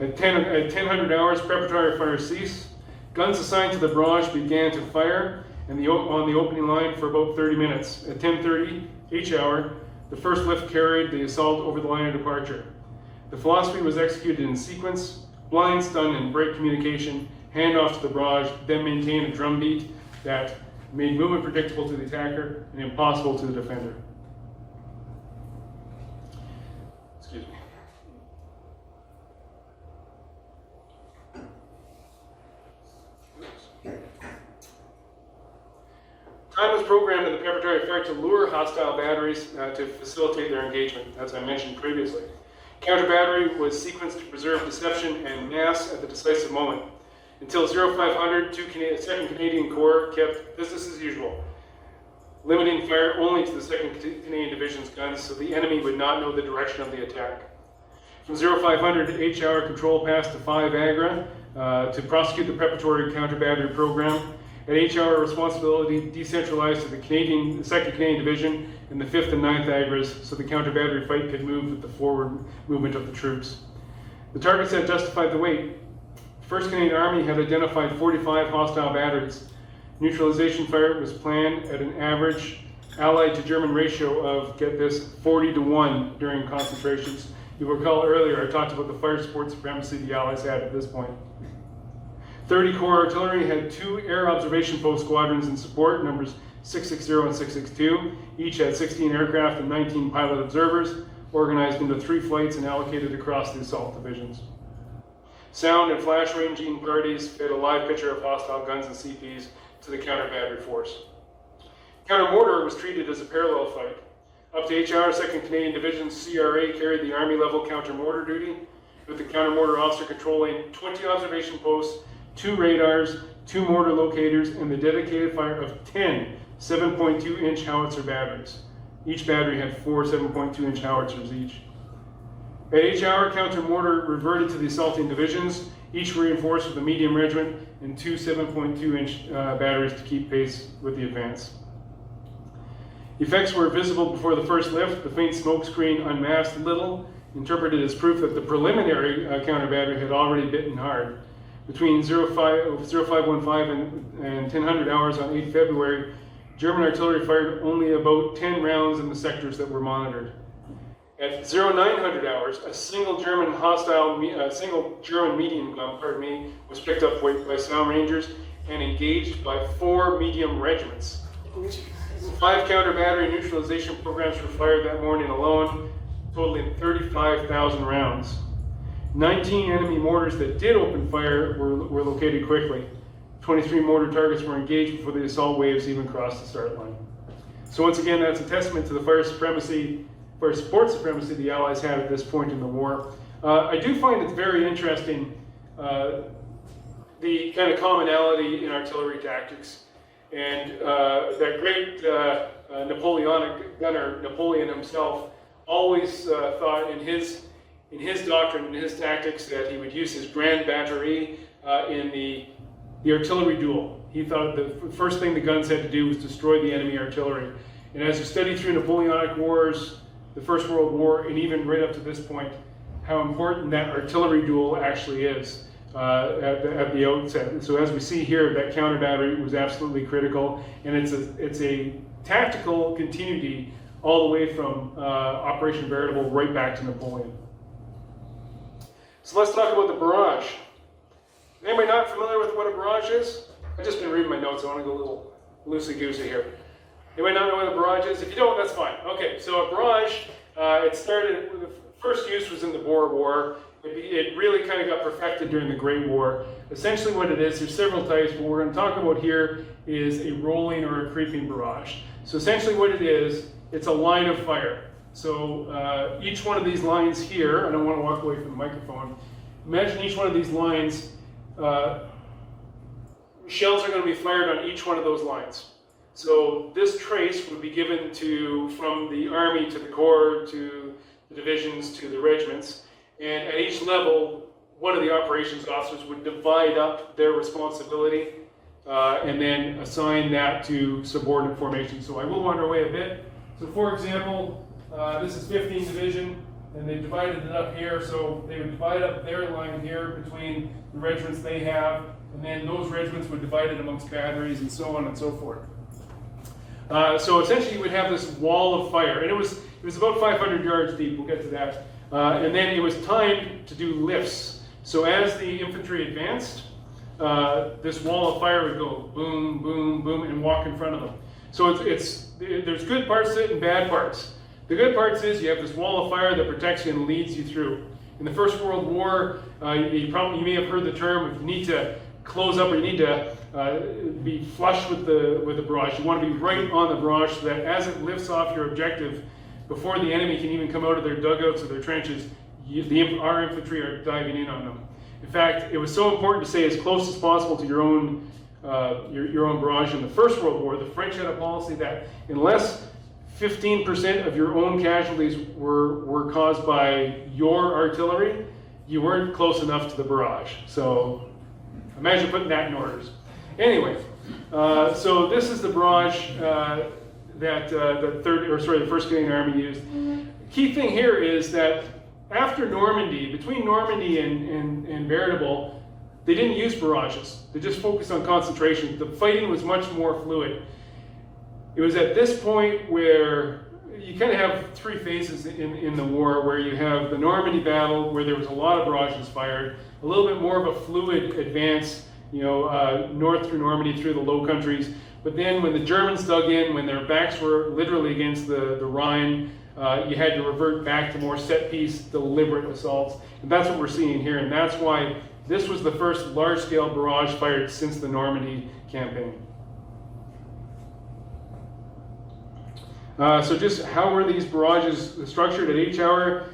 At 1000 hours, preparatory fire ceased. Guns assigned to the barrage began to fire on the opening line for about 30 minutes. At 10:30 each hour, the first lift carried the assault over the line of departure. The philosophy was executed in sequence: blind, stun, and break communication, handoff to the barrage, then maintain a drumbeat that made movement predictable to the attacker and impossible to the defender. Excuse me. Time was programmed in the preparatory fire to lure hostile batteries to facilitate their engagement, as I mentioned previously. Counter battery was sequenced to preserve deception and mass at the decisive moment. Until 0500, 2nd Canadian Corps kept business as usual, limiting fire only to the 2nd Canadian Division's guns so the enemy would not know the direction of the attack. From 0500, H hour control passed to 5 Agra to prosecute the preparatory counter battery program. At H hour, responsibility decentralized to the 2nd Canadian Division and the 5th and 9th Agras so the counter battery fight could move with the forward movement of the troops. The targets had justified the wait. 1st Canadian Army had identified 45 hostile batteries. Neutralization fire was planned at an average Allied to German ratio of, get this, 40-1 during concentrations. You'll recall earlier I talked about the fire support supremacy the Allies had at this point. 30 Corps Artillery had 2 air observation post squadrons in support, numbers 660 and 662. Each had 16 aircraft and 19 pilot observers, organized into 3 flights and allocated across the assault divisions. Sound and flash ranging parties fed a live picture of hostile guns and CPs to the counter-battery force. Counter-mortar was treated as a parallel fight. Up to H hour, 2nd Canadian Division's CRA carried the Army-level counter-mortar duty, with the counter-mortar officer controlling 20 observation posts, 2 radars, 2 mortar locators, and the dedicated fire of 10 7.2-inch howitzer batteries. Each battery had 4 7.2-inch howitzers each. At H hour, counter-mortar reverted to the assaulting divisions, each reinforced with a medium regiment and 2 7.2-inch batteries to keep pace with the advance. Effects were visible before the first lift. The faint smoke screen unmasked little, interpreted as proof that the preliminary counter-battery had already bitten hard. Between 0515 and 1000 hours on 8 February, German artillery fired only about 10 rounds in the sectors that were monitored. At 0900 hours, a single German medium gun, was picked up by Sound Rangers and engaged by 4 medium regiments. 5 counter-battery neutralization programs were fired that morning alone, totaling 35,000 rounds. 19 enemy mortars that did open fire were located quickly. 23 mortar targets were engaged before the assault waves even crossed the start line. So once again, that's a testament to the fire support supremacy the Allies had at this point in the war. I do find it very interesting, the kind of commonality in artillery tactics. And that great Napoleonic gunner, Napoleon himself, always thought in his doctrine, in his tactics, that he would use his grand batterie in the artillery duel. He thought the first thing the guns had to do was destroy the enemy artillery. And as you study through Napoleonic wars, the First World War, and even right up to this point, how important that artillery duel actually is at the outset. So as we see here, that counter battery was absolutely critical, and it's a tactical continuity all the way from Operation Veritable right back to Napoleon. So let's talk about the barrage. Anybody not familiar with what a barrage is? I've just been reading my notes, I want to go a little loosey-goosey here. You might not know what a barrage is. If you don't, that's fine. Okay, so a barrage, it started, the first use was in the Boer War. It really kind of got perfected during the Great War. Essentially what it is, there's several types, but what we're going to talk about here is a rolling or a creeping barrage. So essentially what it is, it's a line of fire. So each one of these lines here, I don't want to walk away from the microphone, imagine each one of these lines, shells are going to be fired on each one of those lines. So this trace would be given from the Army to the Corps, to the divisions, to the regiments. And at each level, one of the operations officers would divide up their responsibility and then assign that to subordinate formations. So I will wander away a bit. So for example, this is 15th Division, and they've divided it up here. So they would divide up their line here between the regiments they have, and then those regiments would divide it amongst batteries and so on and so forth. So essentially you would have this wall of fire, and it was about 500 yards deep, we'll get to that. And then it was timed to do lifts. So as the infantry advanced, this wall of fire would go boom, boom, boom, and walk in front of them. So there's good parts to it and bad parts. The good parts is you have this wall of fire that protects you and leads you through. In the First World War, you may have heard the term, if you need to close up or you need to be flush with the barrage, you want to be right on the barrage so that as it lifts off your objective, before the enemy can even come out of their dugouts or their trenches, our infantry are diving in on them. In fact, it was so important to stay as close as possible to your own barrage. In the First World War, the French had a policy that unless 15% of your own casualties were caused by your artillery, you weren't close enough to the barrage. So imagine putting that in orders. Anyway, so this is the barrage that the First Canadian Army used. Key thing here is that after Normandy, between Normandy and Veritable, they didn't use barrages. They just focused on concentration. The fighting was much more fluid. It was at this point where you kind of have three phases in the war, where you have the Normandy battle, where there was a lot of barrages fired, a little bit more of a fluid advance, north through Normandy, through the Low Countries. But then when the Germans dug in, when their backs were literally against the Rhine, you had to revert back to more set-piece, deliberate assaults. And that's what we're seeing here. And that's why this was the first large-scale barrage fired since the Normandy campaign. So just how were these barrages structured at each hour?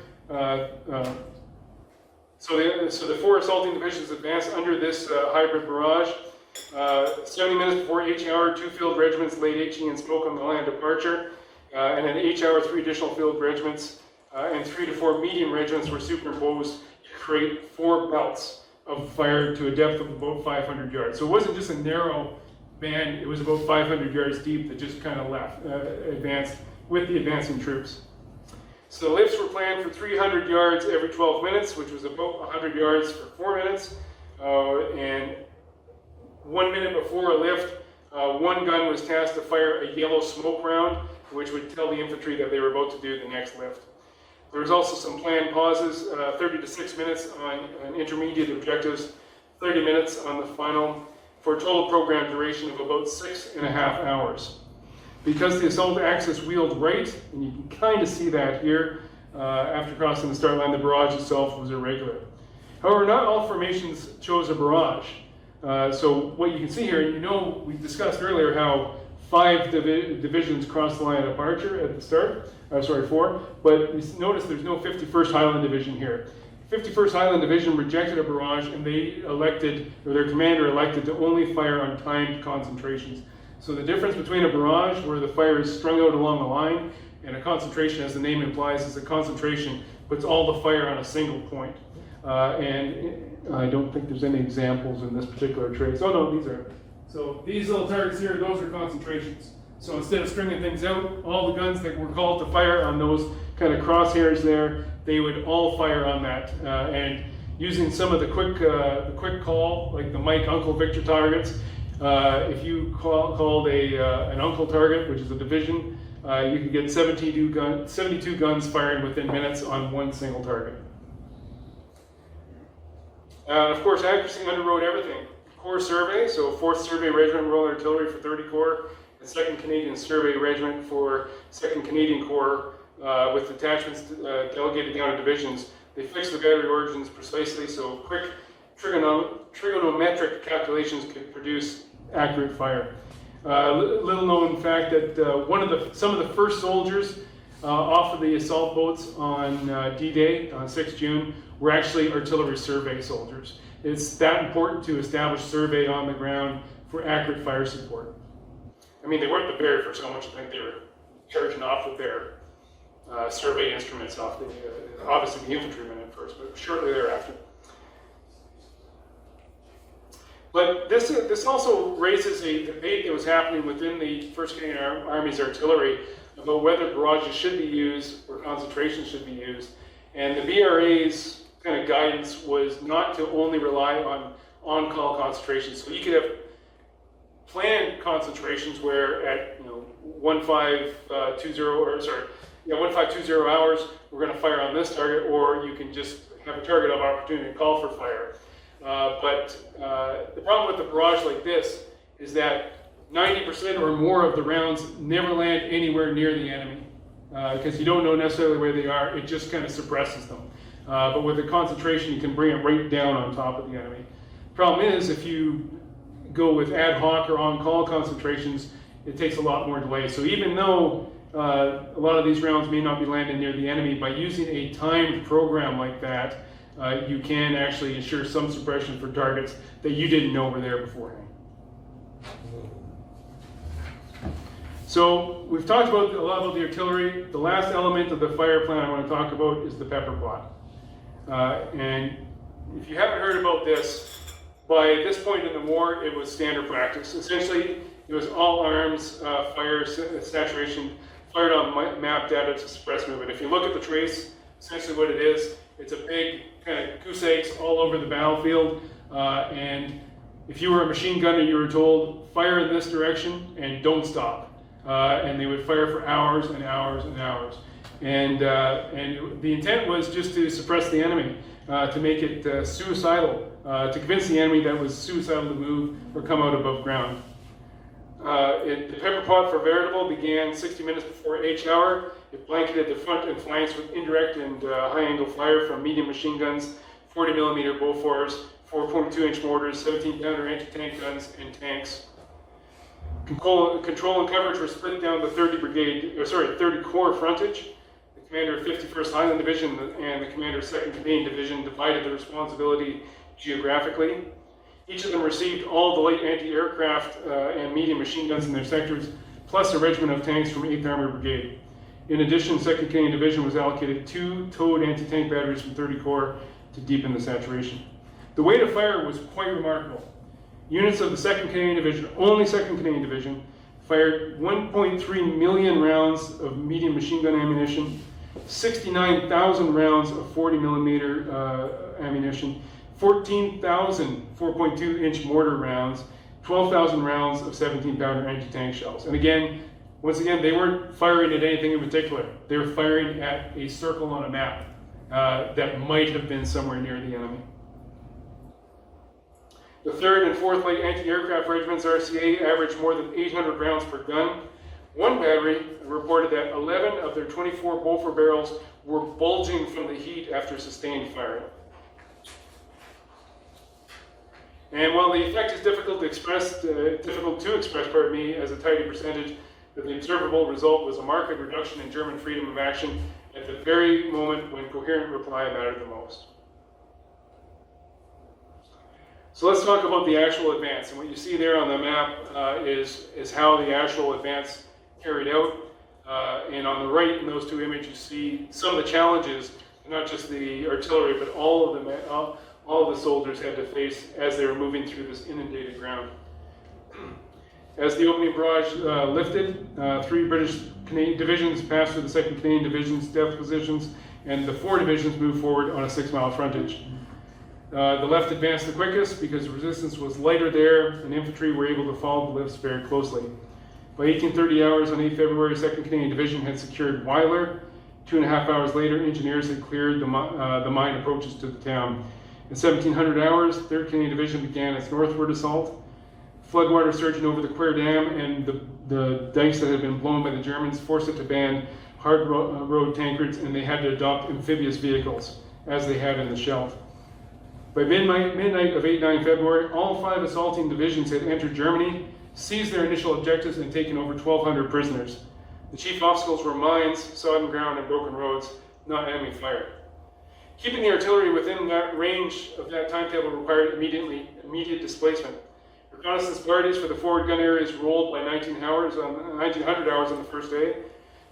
So the four assaulting divisions advanced under this hybrid barrage. 70 minutes before each hour, 2 field regiments laid HE and smoke on the line of departure. And at each hour, 3 additional field regiments and 3 to 4 medium regiments were superimposed to create 4 belts of fire to a depth of about 500 yards. So it wasn't just a narrow band, it was about 500 yards deep that just kind of advanced with the advancing troops. So the lifts were planned for 300 yards every 12 minutes, which was about 100 yards for 4 minutes. And 1 minute before a lift, one gun was tasked to fire a yellow smoke round, which would tell the infantry that they were about to do the next lift. There was also some planned pauses, 30 to 6 minutes on intermediate objectives, 30 minutes on the final, for a total program duration of about 6.5 hours. Because the assault axis wheeled right, and you can kind of see that here, after crossing the start line, the barrage itself was irregular. However, not all formations chose a barrage. So what you can see here, we discussed earlier how 5 divisions crossed the line of departure at the start, 4, but you notice there's no 51st Highland Division here. 51st Highland Division rejected a barrage, and their commander elected to only fire on timed concentrations. So the difference between a barrage, where the fire is strung out along the line, and a concentration, as the name implies, is a concentration puts all the fire on a single point. And I don't think there's any examples in this particular trace. Oh no, these are. So these little targets here, those are concentrations. So instead of stringing things out, all the guns that were called to fire on those kind of crosshairs there, they would all fire on that. And using some of the quick call, like the Mike Uncle Victor targets, if you called an Uncle target, which is a division, you could get 72 guns firing within minutes on one single target. Of course, accuracy underwrote everything. Corps survey, so 4th Survey Regiment Royal Artillery for 30 Corps, the 2nd Canadian Survey Regiment for 2nd Canadian Corps with detachments delegated down to divisions. They fixed the battery origins precisely so quick trigonometric calculations could produce accurate fire. Little known fact that some of the first soldiers off of the assault boats on D-Day on 6 June were actually artillery survey soldiers. It's that important to establish survey on the ground for accurate fire support. I mean, they weren't the very first so much. I think they were charging off with their survey instruments off the, obviously the infantrymen at first, but shortly thereafter. But this also raises a debate that was happening within the 1st Canadian Army's artillery about whether barrages should be used or concentrations should be used. And the BRA's kind of guidance was not to only rely on on-call concentrations. So you could have planned concentrations where at 1520 hours we're going to fire on this target, or you can just have a target of opportunity and call for fire. But the problem with the barrage like this is that 90% or more of the rounds never land anywhere near the enemy because you don't know necessarily where they are. It just kind of suppresses them. But with the concentration, you can bring it right down on top of the enemy. Problem is, if you go with ad hoc or on-call concentrations, it takes a lot more delay. So even though a lot of these rounds may not be landing near the enemy, by using a timed program like that, you can actually ensure some suppression for targets that you didn't know were there beforehand. So we've talked a lot about the artillery. The last element of the fire plan I want to talk about is the pepper pot. And if you haven't heard about this, by this point in the war, it was standard practice. Essentially, it was all arms fire saturation fired on map data to suppress movement. If you look at the trace, essentially what it is, it's a big kind of goose eggs all over the battlefield. And if you were a machine gunner, you were told, fire in this direction and don't stop. And they would fire for hours and hours and hours. And the intent was just to suppress the enemy, to make it suicidal, to convince the enemy that it was suicidal to move or come out above ground. The pepper pot for Veritable began 60 minutes before H hour. It blanketed the front and flanks with indirect and high-angle fire from medium machine guns, 40mm Bofors, 4.2-inch mortars, 17-pounder anti-tank guns, and tanks. Control and coverage were split down the 30 Corps frontage. The commander of 51st Highland Division and the commander of 2nd Canadian Division divided the responsibility geographically. Each of them received all the light anti-aircraft and medium machine guns in their sectors, plus a regiment of tanks from 8th Armored Brigade. In addition, 2nd Canadian Division was allocated 2 towed anti-tank batteries from 30 Corps to deepen the saturation. The weight of fire was quite remarkable. Units of the 2nd Canadian Division, only 2nd Canadian Division, fired 1.3 million rounds of medium machine gun ammunition, 69,000 rounds of 40mm ammunition, 14,000 4.2-inch mortar rounds, 12,000 rounds of 17-pounder anti-tank shells. And once again, they weren't firing at anything in particular. They were firing at a circle on a map that might have been somewhere near the enemy. The 3rd and 4th Light Anti-Aircraft Regiments, RCA, averaged more than 800 rounds per gun. One battery reported that 11 of their 24 Bofors barrels were bulging from the heat after sustained firing. And while the effect is difficult to express, as a tidy percentage, that the observable result was a marked reduction in German freedom of action at the very moment when coherent reply mattered the most. So let's talk about the actual advance. And what you see there on the map is how the actual advance carried out. And on the right in those two images, you see some of the challenges, not just the artillery, but all of the soldiers had to face as they were moving through this inundated ground. As the opening barrage lifted, 3 British Canadian divisions passed through the 2nd Canadian Division's depth positions, and the 4 divisions moved forward on a 6-mile frontage. The left advanced the quickest because resistance was lighter there, and infantry were able to follow the lifts very closely. By 1830 hours on 8 February, 2nd Canadian Division had secured Weiler. 2.5 hours later, engineers had cleared the mine approaches to the town. In 1700 hours, 3rd Canadian Division began its northward assault. Floodwater surging over the Queer Dam and the dikes that had been blown by the Germans forced it to ban hard road tankards, and they had to adopt amphibious vehicles, as they had in the Scheldt. By midnight of 8-9 February, all 5 assaulting divisions had entered Germany, seized their initial objectives, and taken over 1,200 prisoners. The chief obstacles were mines, sodden ground, and broken roads, not enemy fire. Keeping the artillery within that range of that timetable required immediate displacement. Reconnaissance parties for the forward gun areas rolled by 1900 hours on the first day.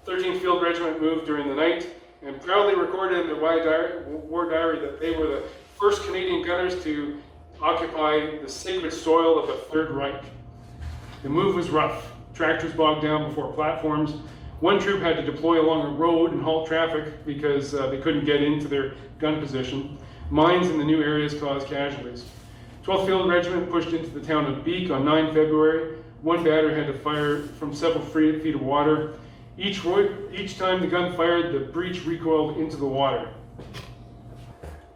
13th Field Regiment moved during the night and proudly recorded in their war diary that they were the first Canadian gunners to occupy the sacred soil of the Third Reich. The move was rough. Tractors bogged down before platforms. One troop had to deploy along a road and halt traffic because they couldn't get into their gun position. Mines in the new areas caused casualties. 12th Field Regiment pushed into the town of Beek on 9 February. One battery had to fire from several feet of water. Each time the gun fired, the breech recoiled into the water.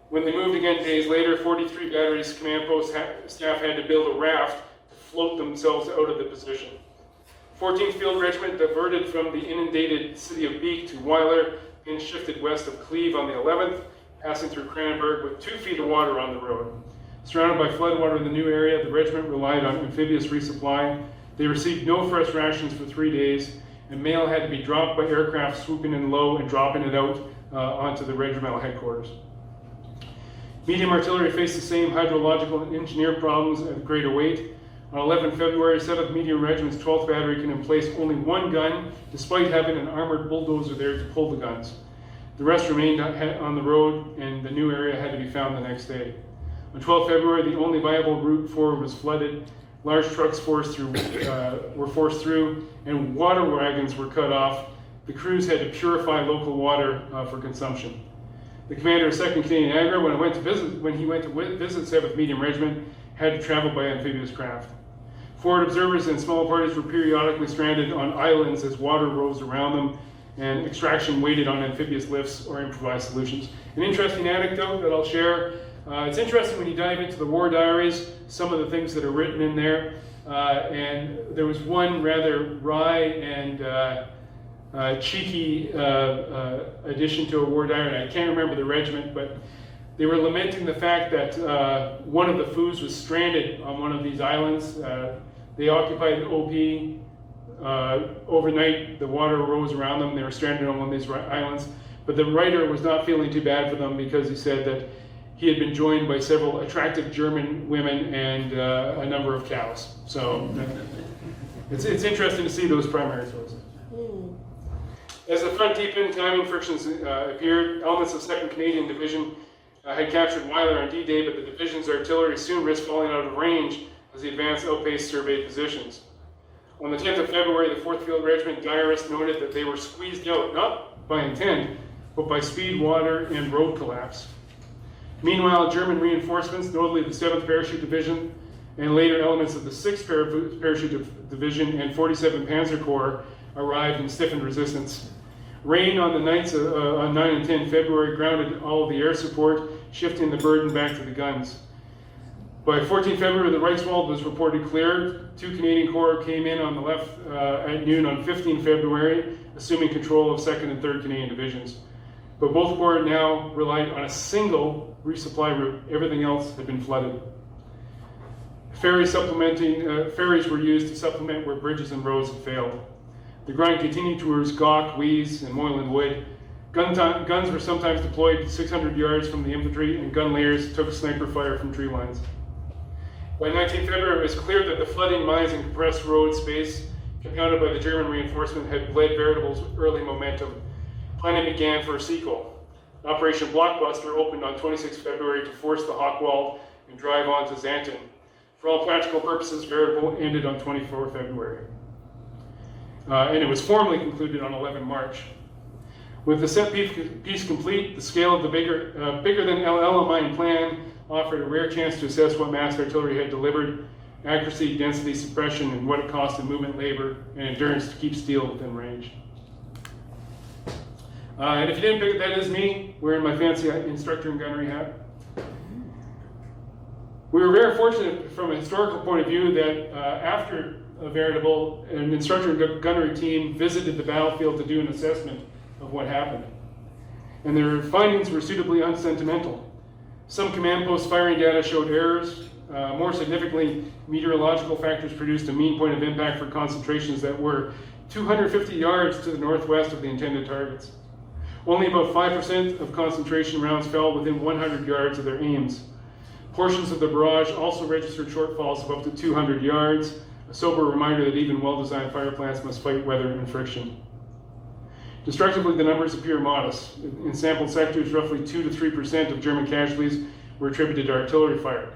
When they moved again days later, 43 batteries command post staff had to build a raft to float themselves out of the position. 14th Field Regiment diverted from the inundated city of Beek to Weiler, then shifted west of Cleve on the 11th, passing through Cranenburg with 2 feet of water on the road. Surrounded by floodwater in the new area, the regiment relied on amphibious resupply. They received no fresh rations for 3 days, and mail had to be dropped by aircraft swooping in low and dropping it out onto the regimental headquarters. Medium artillery faced the same hydrological and engineer problems at greater weight. On 11 February, 7th Medium Regiment's 12th Battery can emplace only 1 gun, despite having an armored bulldozer there to pull the guns. The rest remained on the road, and the new area had to be found the next day. On 12 February, the only viable route forward was flooded. Large trucks were forced through, and water wagons were cut off. The crews had to purify local water for consumption. The commander of 2nd Canadian Niagara, when he went to visit 7th Medium Regiment, had to travel by amphibious craft. Forward observers and small parties were periodically stranded on islands as water rose around them, and extraction waited on amphibious lifts or improvised solutions. An interesting anecdote that I'll share. It's interesting when you dive into the war diaries, some of the things that are written in there, and there was one rather wry and cheeky addition to a war diary, and I can't remember the regiment, but they were lamenting the fact that one of the Foos was stranded on one of these islands. They occupied OP. Overnight, the water rose around them. They were stranded on one of these islands, but the writer was not feeling too bad for them because he said that he had been joined by several attractive German women and a number of cows. So it's interesting to see those primary sources. As the front deepened, timing frictions appeared. Elements of 2nd Canadian Division had captured Weiler on D-Day, but the division's artillery soon risked falling out of range as the advance outpaced surveyed positions. On the 10th of February, the 4th Field Regiment diarist noted that they were squeezed out, not by intent, but by speed, water, and road collapse. Meanwhile, German reinforcements, notably the 7th Parachute Division, and later elements of the 6th Parachute Division and 47 Panzer Corps arrived and stiffened resistance. Rain on the nights on 9 and 10 February grounded all of the air support, shifting the burden back to the guns. By 14 February, the Reichswald was reported cleared. 2 Canadian Corps came in on the left at noon on 15 February, assuming control of 2nd and 3rd Canadian Divisions. But both corps now relied on a single resupply route. Everything else had been flooded. Ferries were used to supplement where bridges and roads had failed. The grind continued towards Gawk, Wees, and Moyland Wood. Guns were sometimes deployed 600 yards from the infantry, and gun layers took sniper fire from tree lines. By 19 February, it was clear that the flooding mines and compressed road space, compounded by the German reinforcement, had bled Veritable's early momentum. Planning began for a sequel. Operation Blockbuster opened on 26 February to force the Hochwald and drive on to Xanten. For all practical purposes, Veritable ended on 24 February. And it was formally concluded on 11 March. With the set piece complete, the scale of the bigger than LMI plan offered a rare chance to assess what massed artillery had delivered, accuracy, density, suppression, and what it cost in movement, labor, and endurance to keep steel within range. And if you didn't pick it, that is me, wearing my fancy instructor and gunnery hat. We were very fortunate from a historical point of view that after Veritable, an instructor and gunnery team visited the battlefield to do an assessment of what happened. And their findings were suitably unsentimental. Some command post firing data showed errors. More significantly, meteorological factors produced a mean point of impact for concentrations that were 250 yards to the northwest of the intended targets. Only about 5% of concentration rounds fell within 100 yards of their aims. Portions of the barrage also registered shortfalls of up to 200 yards, a sober reminder that even well-designed fire plants must fight weather and friction. Destructively, the numbers appear modest. In sampled sectors, roughly 2 to 3% of German casualties were attributed to artillery fire.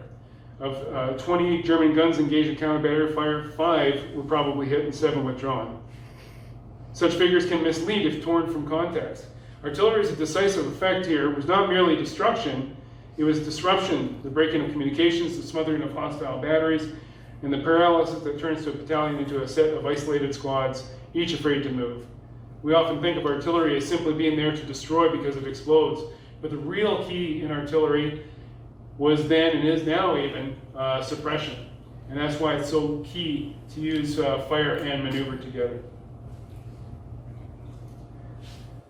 Of 20 German guns engaged in counter-battery fire, 5 were probably hit and 7 withdrawn. Such figures can mislead if torn from context. Artillery's decisive effect here was not merely destruction, it was disruption, the breaking of communications, the smothering of hostile batteries, and the paralysis that turns to a battalion into a set of isolated squads, each afraid to move. We often think of artillery as simply being there to destroy because it explodes, but the real key in artillery was then and is now even suppression. And that's why it's so key to use fire and maneuver together.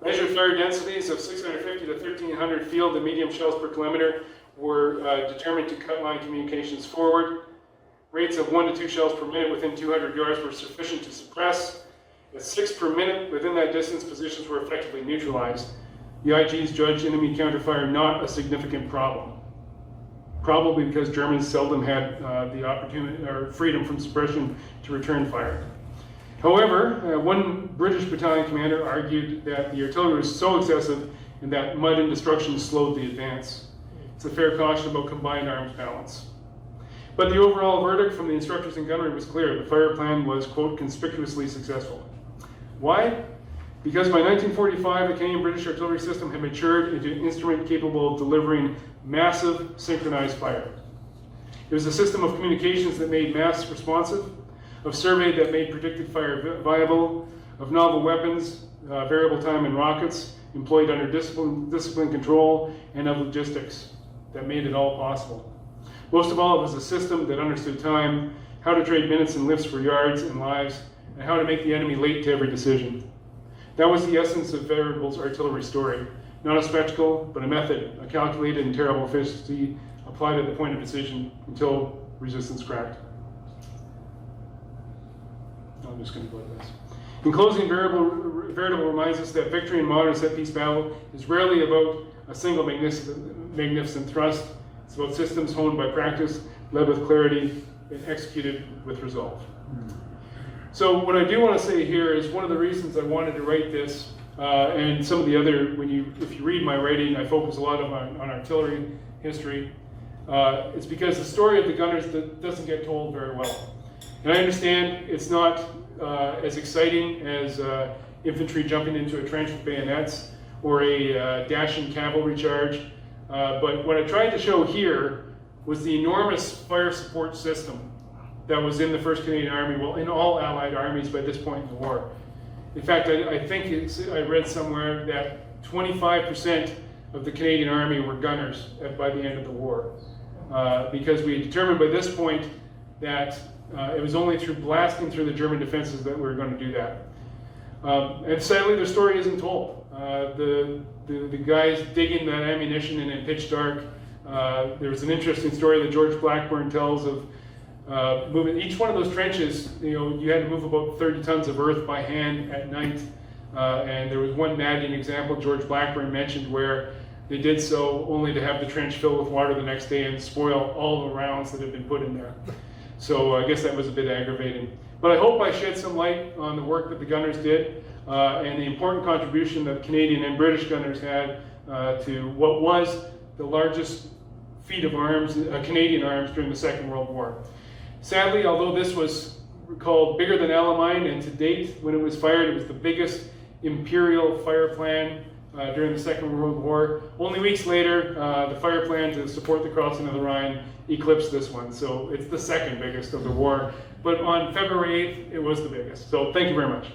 Measured fire densities of 650 to 1,300 field and medium shells per kilometer were determined to cut line communications forward. Rates of 1 to 2 shells per minute within 200 yards were sufficient to suppress. At 6 per minute within that distance, positions were effectively neutralized. The IGs judged enemy counterfire not a significant problem. Probably because Germans seldom had the opportunity or freedom from suppression to return fire. However, one British battalion commander argued that the artillery was so excessive and that mud and destruction slowed the advance. It's a fair caution about combined arms balance. But the overall verdict from the instructors and gunnery was clear. The fire plan was, quote, conspicuously successful. Why? Because by 1945, the Canadian-British artillery system had matured into an instrument capable of delivering massive synchronized fire. It was a system of communications that made mass responsive, of survey that made predicted fire viable, of novel weapons, variable time and rockets, employed under discipline control, and of logistics that made it all possible. Most of all, it was a system that understood time, how to trade minutes and lifts for yards and lives, and how to make the enemy late to every decision. That was the essence of Veritable's artillery story. Not a spectacle, but a method, a calculated and terrible efficiency applied at the point of decision until resistance cracked. I'm just going to go like this. In closing, Veritable reminds us that victory in modern set-piece battle is rarely about a single magnificent thrust. It's about systems honed by practice, led with clarity, and executed with resolve. So what I do want to say here is one of the reasons I wanted to write this, and some of the other, if you read my writing, I focus a lot on artillery history. It's because the story of the gunners doesn't get told very well. And I understand it's not as exciting as infantry jumping into a trench with bayonets or a dashing cavalry charge. But what I tried to show here was the enormous fire support system that was in the 1st Canadian Army, well, in all Allied armies by this point in the war. In fact, I think I read somewhere that 25% of the Canadian Army were gunners by the end of the war. Because we determined by this point that it was only through blasting through the German defenses that we were going to do that. And sadly, the story isn't told. The guys digging that ammunition in pitch dark, there's an interesting story that George Blackburn tells of moving each one of those trenches. You had to move about 30 tons of earth by hand at night. And there was one maddening example George Blackburn mentioned where they did so only to have the trench fill with water the next day and spoil all the rounds that had been put in there. So I guess that was a bit aggravating. But I hope I shed some light on the work that the gunners did and the important contribution that Canadian and British gunners had to what was the largest feat of arms, Canadian arms, during the Second World War. Sadly, although this was called bigger than Alamein, and to date, when it was fired, it was the biggest imperial fire plan during the Second World War. Only weeks later, the fire plan to support the crossing of the Rhine eclipsed this one. So it's the second biggest of the war. But on February 8th, it was the biggest. So thank you very much.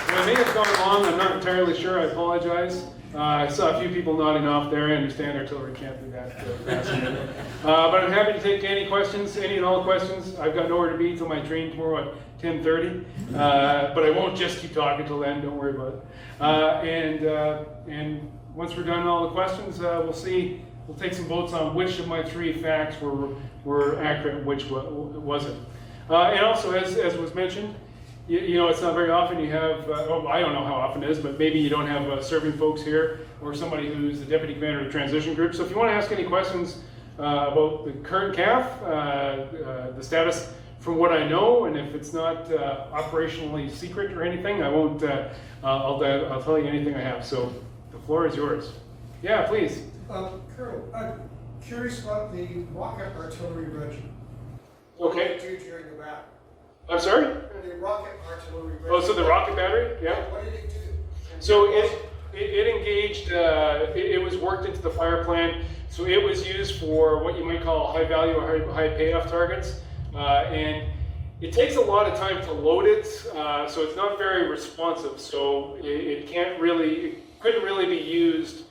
I may have gone long. I'm entirely sure. I apologize. I saw a few people nodding off there. I understand artillery can't do that fast. But I'm happy to take any questions, any and all questions. I've got nowhere to be till my train tomorrow at 10:30. But I won't just keep talking till then. Don't worry about it. And once we're done all the questions, we'll see. We'll take some votes on which of my three facts were accurate and which wasn't. And also, as was mentioned, you know, it's not very often you have, I don't know how often it is, but maybe you don't have serving folks here or somebody who's the deputy commander of the transition group. So if you want to ask any questions about the current CAF, the status from what I know, and if it's not operationally secret or anything, I won't, I'll tell you anything I have. So the floor is yours. Yeah, please. Colonel, I'm curious about the rocket artillery regiment. Okay. What did it do during the battle? I'm sorry? The rocket artillery regiment. Oh, so the rocket battery? Yeah. What did it do? So it engaged, it was worked into the fire plan. So it was used for what you might call high value or high payoff targets. And it takes a lot of time to load it, so it's not very responsive. So it couldn't really be used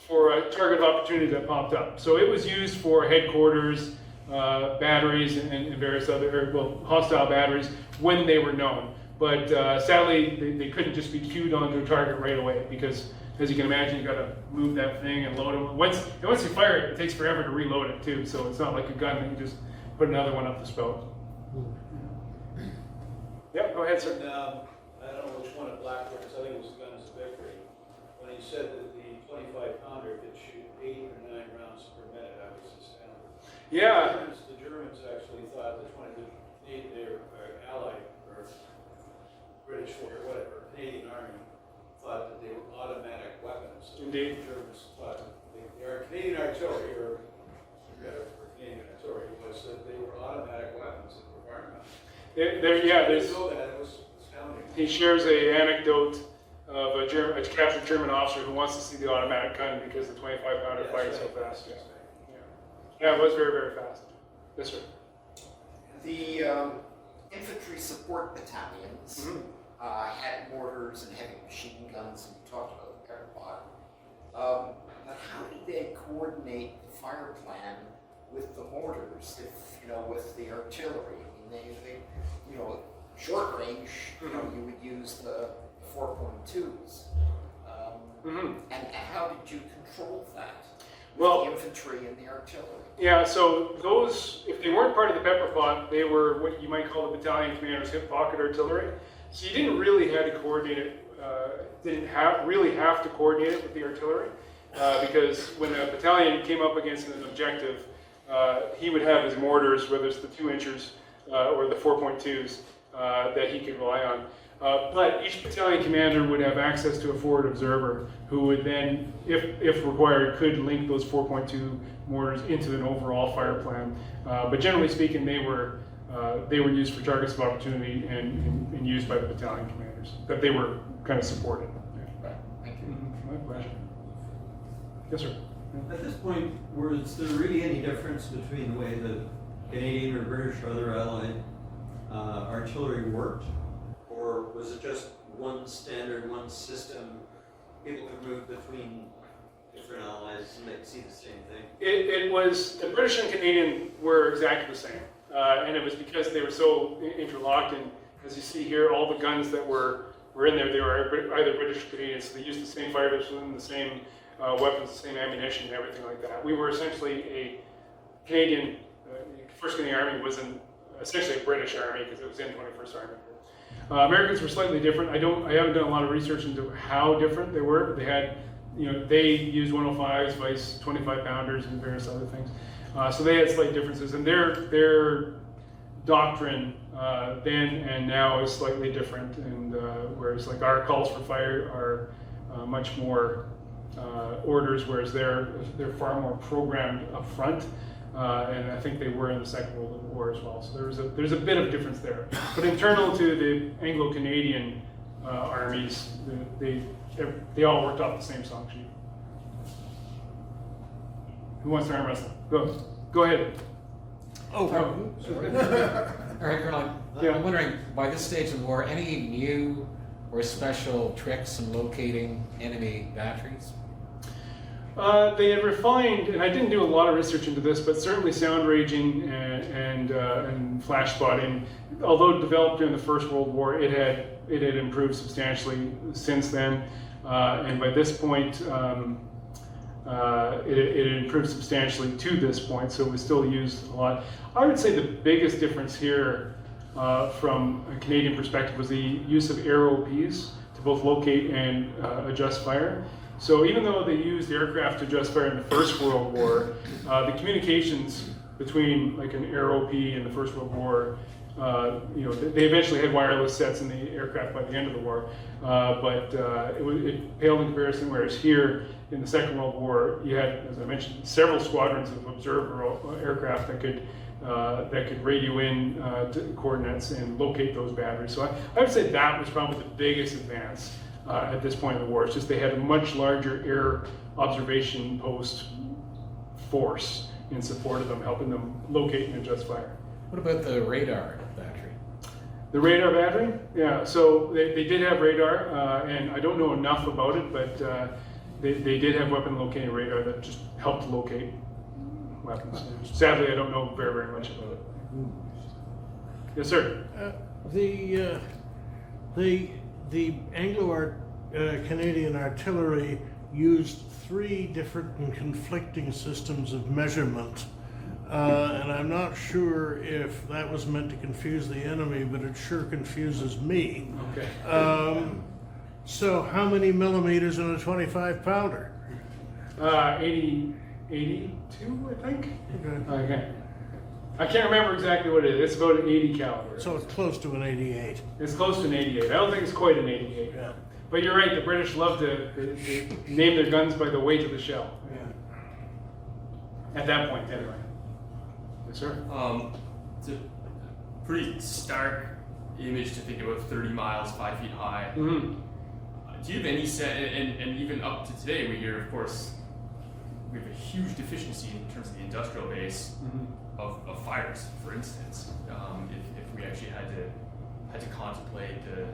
for a target of opportunity that popped up. So it was used for headquarters, batteries, and various other, hostile batteries when they were known. But sadly, they couldn't just be queued onto a target right away because, as you can imagine, you got to move that thing and load it. Once you fire it, it takes forever to reload it too. So it's not like a gun that you just put another one up the spout. Yep, go ahead, sir. And, I don't know which one at Blackburn's, I think it was Guns of Victory, when he said that the 25-pounder could shoot 8 or 9 rounds per minute, I was astounded. Yeah. The Germans actually thought that their allied, or British or whatever, Canadian Army, thought that they were automatic weapons. Indeed. The Germans thought their Canadian artillery, or Canadian artillery, was that they were automatic weapons that were firemen. There's. It was astounding. He shares an anecdote of a captured German officer who wants to see the automatic gun because the 25-pounder fired so fast. Yeah, it was very, very fast. Yes, sir. The infantry support battalions had mortars and heavy machine guns, and we talked about the pepper pot. But how did they coordinate the fire plan with the mortars, with the artillery? I mean, they short range, you would use the 4.2s. And how did you control that? With the infantry and the artillery? Yeah, so those, if they weren't part of the pepper pot, they were what you might call the battalion commander's hip pocket artillery. So you didn't really have to coordinate it, really have to coordinate it with the artillery, because when a battalion came up against an objective, he would have his mortars, whether it's the 2-inchers or the 4.2s, that he could rely on. But each battalion commander would have access to a forward observer who would then, if required, could link those 4.2 mortars into an overall fire plan. But generally speaking, they were used for targets of opportunity and used by the battalion commanders. But they were kind of supported. Right. Thank you. My pleasure. Yes, sir. At this point, was there really any difference between the way the Canadian or British or other allied artillery worked? Or was it just one standard, one system? People could move between different allies and they could see the same thing? It was, the British and Canadian were exactly the same. And it was because they were so interlocked. And as you see here, all the guns that were in there, they were either British or Canadian. So they used the same fire discipline, the same weapons, the same ammunition, and everything like that. We were essentially a Canadian, 1st Canadian Army was essentially a British Army because it was in 21st Army. Americans were slightly different. I haven't done a lot of research into how different they were, but they had, they used 105s, vice 25-pounders, and various other things. So they had slight differences, and their doctrine then and now is slightly different. And whereas like our calls for fire are much more orders, whereas they're far more programmed up front. And I think they were in the Second World War as well. So there's a bit of difference there. But internal to the Anglo-Canadian armies, they all worked off the same song sheet. Who wants to arm wrestle? Go ahead. All right, Colonel. Yeah. I'm wondering, by this stage of the war, any new or special tricks in locating enemy batteries? They had refined, and I didn't do a lot of research into this, but certainly sound raging and flash spotting, although developed during the First World War, it had improved substantially since then, and by this point, it had improved substantially to this point, so it was still used a lot. I would say the biggest difference here from a Canadian perspective was the use of ROPs to both locate and adjust fire. So even though they used aircraft to adjust fire in the First World War, the communications between like an ROP in the First World War, they eventually had wireless sets in the aircraft by the end of the war, but it paled in comparison. Whereas here in the Second World War, you had, as I mentioned, several squadrons of observer aircraft that could radio in to coordinates and locate those batteries. So I would say that was probably the biggest advance at this point in the war. It's just they had a much larger air observation post force in support of them, helping them locate and adjust fire. What about the radar battery? The radar battery? Yeah, so they did have radar, and I don't know enough about it, but they did have weapon locating radar that just helped locate weapons. Sadly, I don't know very, very much about it. Yes, sir. The Anglo-Canadian artillery used 3 different and conflicting systems of measurement, and I'm not sure if that was meant to confuse the enemy, but it sure confuses me. Okay. So how many millimeters in a 25-pounder? 82, I think. Okay. I can't remember exactly what it is. It's about an 80 caliber. So it's close to an 88. It's close to an 88. I don't think it's quite an 88. Yeah. But you're right, the British love to name their guns by the weight of the shell. Yeah. At that point, anyway. Yes, sir. It's a pretty stark image to think about 30 miles, 5 feet high. Mm-hmm. Do you have any sense, and even up to today, we hear, of course, we have a huge deficiency in terms of the industrial base of fires, for instance. If we actually had to contemplate the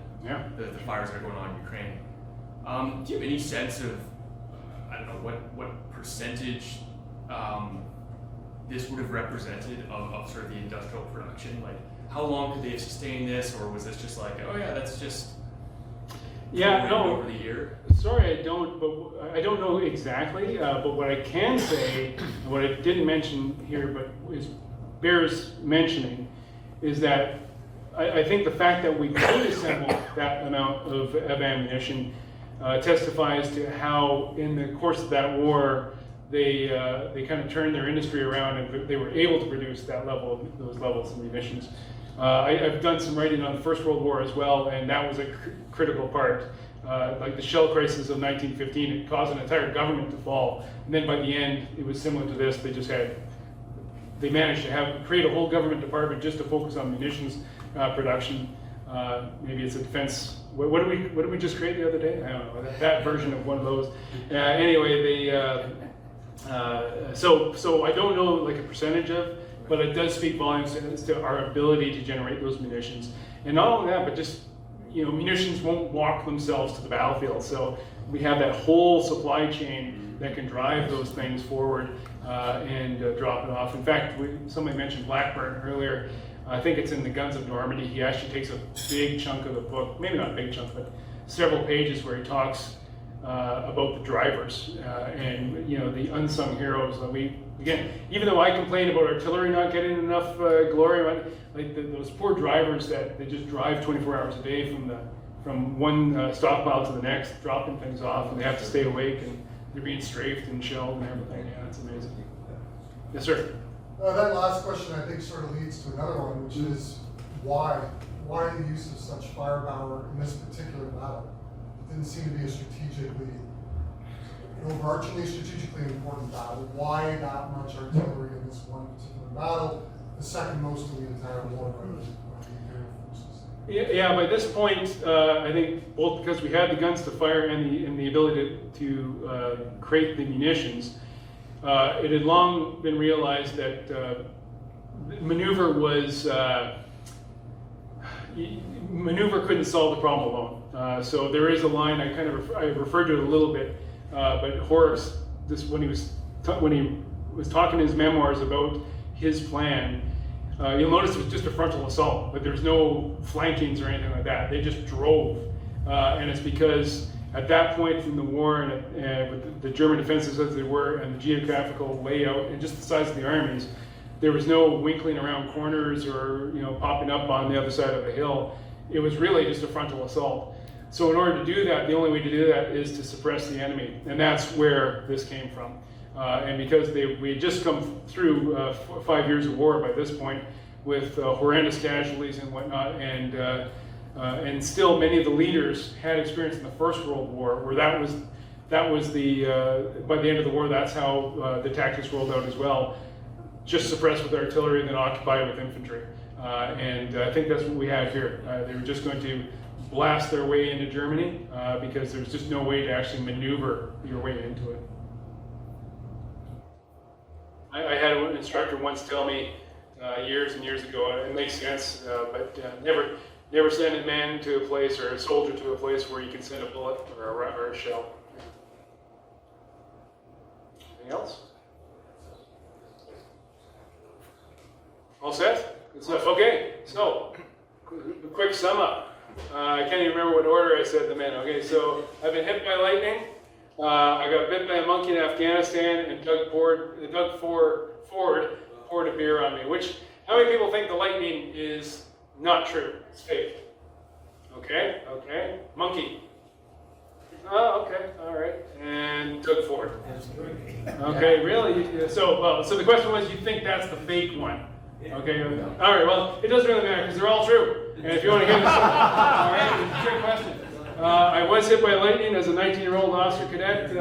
fires that are going on in Ukraine, do you have any sense of I don't know what percentage this would have represented of sort of the industrial production? Like, how long could they have sustained this, or was this just like, oh yeah, that's just over the year? Sorry, I don't know exactly, but what I can say, and what I didn't mention here, but bears mentioning, is that I think the fact that we could assemble that amount of ammunition testifies to how, in the course of that war, they kind of turned their industry around, and they were able to produce those levels of munitions. I've done some writing on the First World War as well, and that was a critical part. Like the shell crisis of 1915, it caused an entire government to fall. And then by the end, it was similar to this. They managed to create a whole government department just to focus on munitions production. Maybe it's a defense. What did we just create the other day? I don't know. That version of one of those. Anyway, so I don't know like a percentage of, but it does speak volumes as to our ability to generate those munitions. And not only that, but just, munitions won't walk themselves to the battlefield. So we have that whole supply chain that can drive those things forward and drop it off. In fact, somebody mentioned Blackburn earlier. I think it's in the Guns of Normandy. He actually takes a big chunk of the book, maybe not a big chunk, but several pages where he talks about the drivers and the unsung heroes. Again, even though I complain about artillery not getting enough glory, like those poor drivers that they just drive 24 hours a day from one stockpile to the next, dropping things off, and they have to stay awake, and they're being strafed and shelled and everything. Yeah, it's amazing. Yes, sir. That last question, I think, sort of leads to another one, which is why the use of such firepower in this particular battle? It didn't seem to be a overarchingly strategically important battle. Why that much artillery in this one particular battle? The second most in the entire war by the Imperial forces. Yeah, by this point, I think both because we had the guns to fire and the ability to create the munitions, it had long been realized that maneuver couldn't solve the problem alone. So there is a line, I referred to it a little bit, but Horrocks, when he was talking in his memoirs about his plan, you'll notice it was just a frontal assault, but there's no flankings or anything like that. They just drove, and it's because at that point in the war, and with the German defenses as they were, and the geographical layout, and just the size of the armies, there was no winkling around corners or popping up on the other side of a hill. It was really just a frontal assault. So in order to do that, the only way to do that is to suppress the enemy, and that's where this came from. And because we had just come through 5 years of war by this point, with horrendous casualties and whatnot, and still many of the leaders had experience in the First World War, where that was the by the end of the war, that's how the tactics rolled out as well. Just suppress with artillery, then occupy with infantry. And I think that's what we have here. They were just going to blast their way into Germany because there's just no way to actually maneuver your way into it. I had an instructor once tell me years and years ago, it makes sense, but never send a man to a place or a soldier to a place where you can send a bullet or a shell. Anything else? All set? Good stuff. Okay, so a quick sum up. I can't even remember what order I said them in. Okay, so I've been hit by lightning. I got bit by a monkey in Afghanistan, and Doug Ford poured a beer on me. How many people think the lightning is not true? It's fake. Okay. Monkey. Oh, okay, all right. And Doug Ford. Okay, really? So the question was, you think that's the fake one? Okay, all right, well, it doesn't really matter because they're all true. And if you want to hear this, all right, it's a trick question. I was hit by lightning as a 19-year-old officer cadet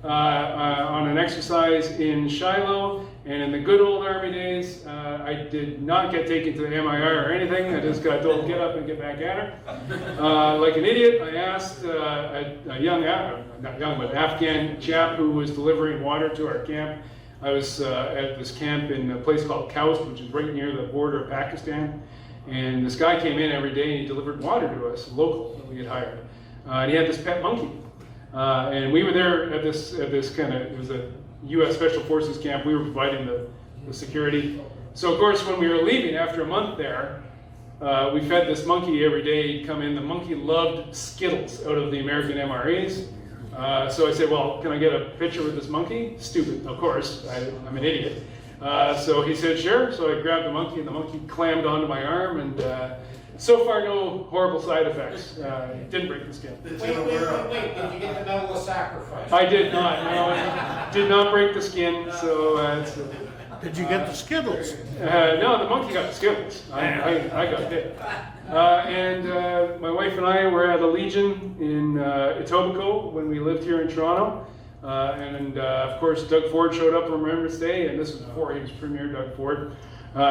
on an exercise in Shiloh, and in the good old Army days, I did not get taken to the MIR or anything. I just got told, get up and get back at her. Like an idiot, I asked a young, not young, but Afghan chap who was delivering water to our camp. I was at this camp in a place called Kaust, which is right near the border of Pakistan. And this guy came in every day and he delivered water to us, local, that we had hired. And he had this pet monkey. And we were there at this kind of, it was a U.S. Special Forces camp. We were providing the security. So of course, when we were leaving after a month there, we fed this monkey every day. He'd come in. The monkey loved Skittles out of the American MREs. So I said, well, can I get a picture with this monkey? Stupid, of course. I'm an idiot. So he said, sure. So I grabbed the monkey, and the monkey clammed onto my arm, and so far, no horrible side effects. Didn't break the skin. Wait. Did you get the medal of sacrifice? I did not. No, did not break the skin. So Did you get the Skittles? No, the monkey got the Skittles. I got hit. And my wife and I were at a Legion in Etobicoke when we lived here in Toronto. And of course, Doug Ford showed up on Remembrance Day, and this was before he was Premier, Doug Ford.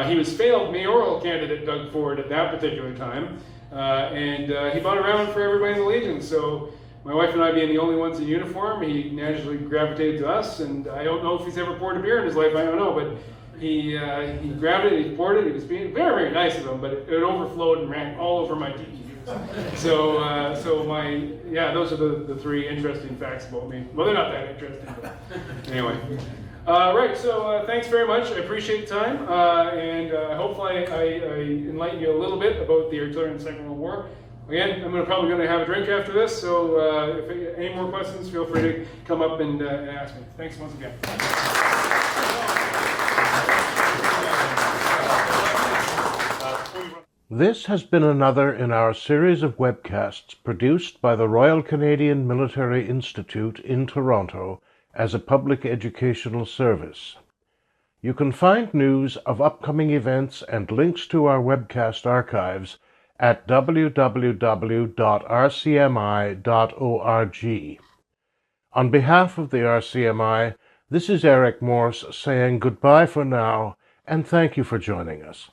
He was failed mayoral candidate Doug Ford at that particular time, and he bought around for everybody in the Legion. So my wife and I being the only ones in uniform, he naturally gravitated to us, and I don't know if he's ever poured a beer in his life, I don't know, but he grabbed it, he poured it, he was being very, very nice of him, but it overflowed and ran all over my teeth. So those are the three interesting facts about me. Well, they're not that interesting, but anyway. Right, so thanks very much. I appreciate the time, and hopefully I enlighten you a little bit about the artillery in the Second World War. Again, I'm probably going to have a drink after this, so if any more questions, feel free to come up and ask me. Thanks once again. This has been another in our series of webcasts produced by the Royal Canadian Military Institute in Toronto as a public educational service. You can find news of upcoming events and links to our webcast archives at www.rcmi.org. On behalf of the RCMI, this is Eric Morse saying goodbye for now, and thank you for joining us.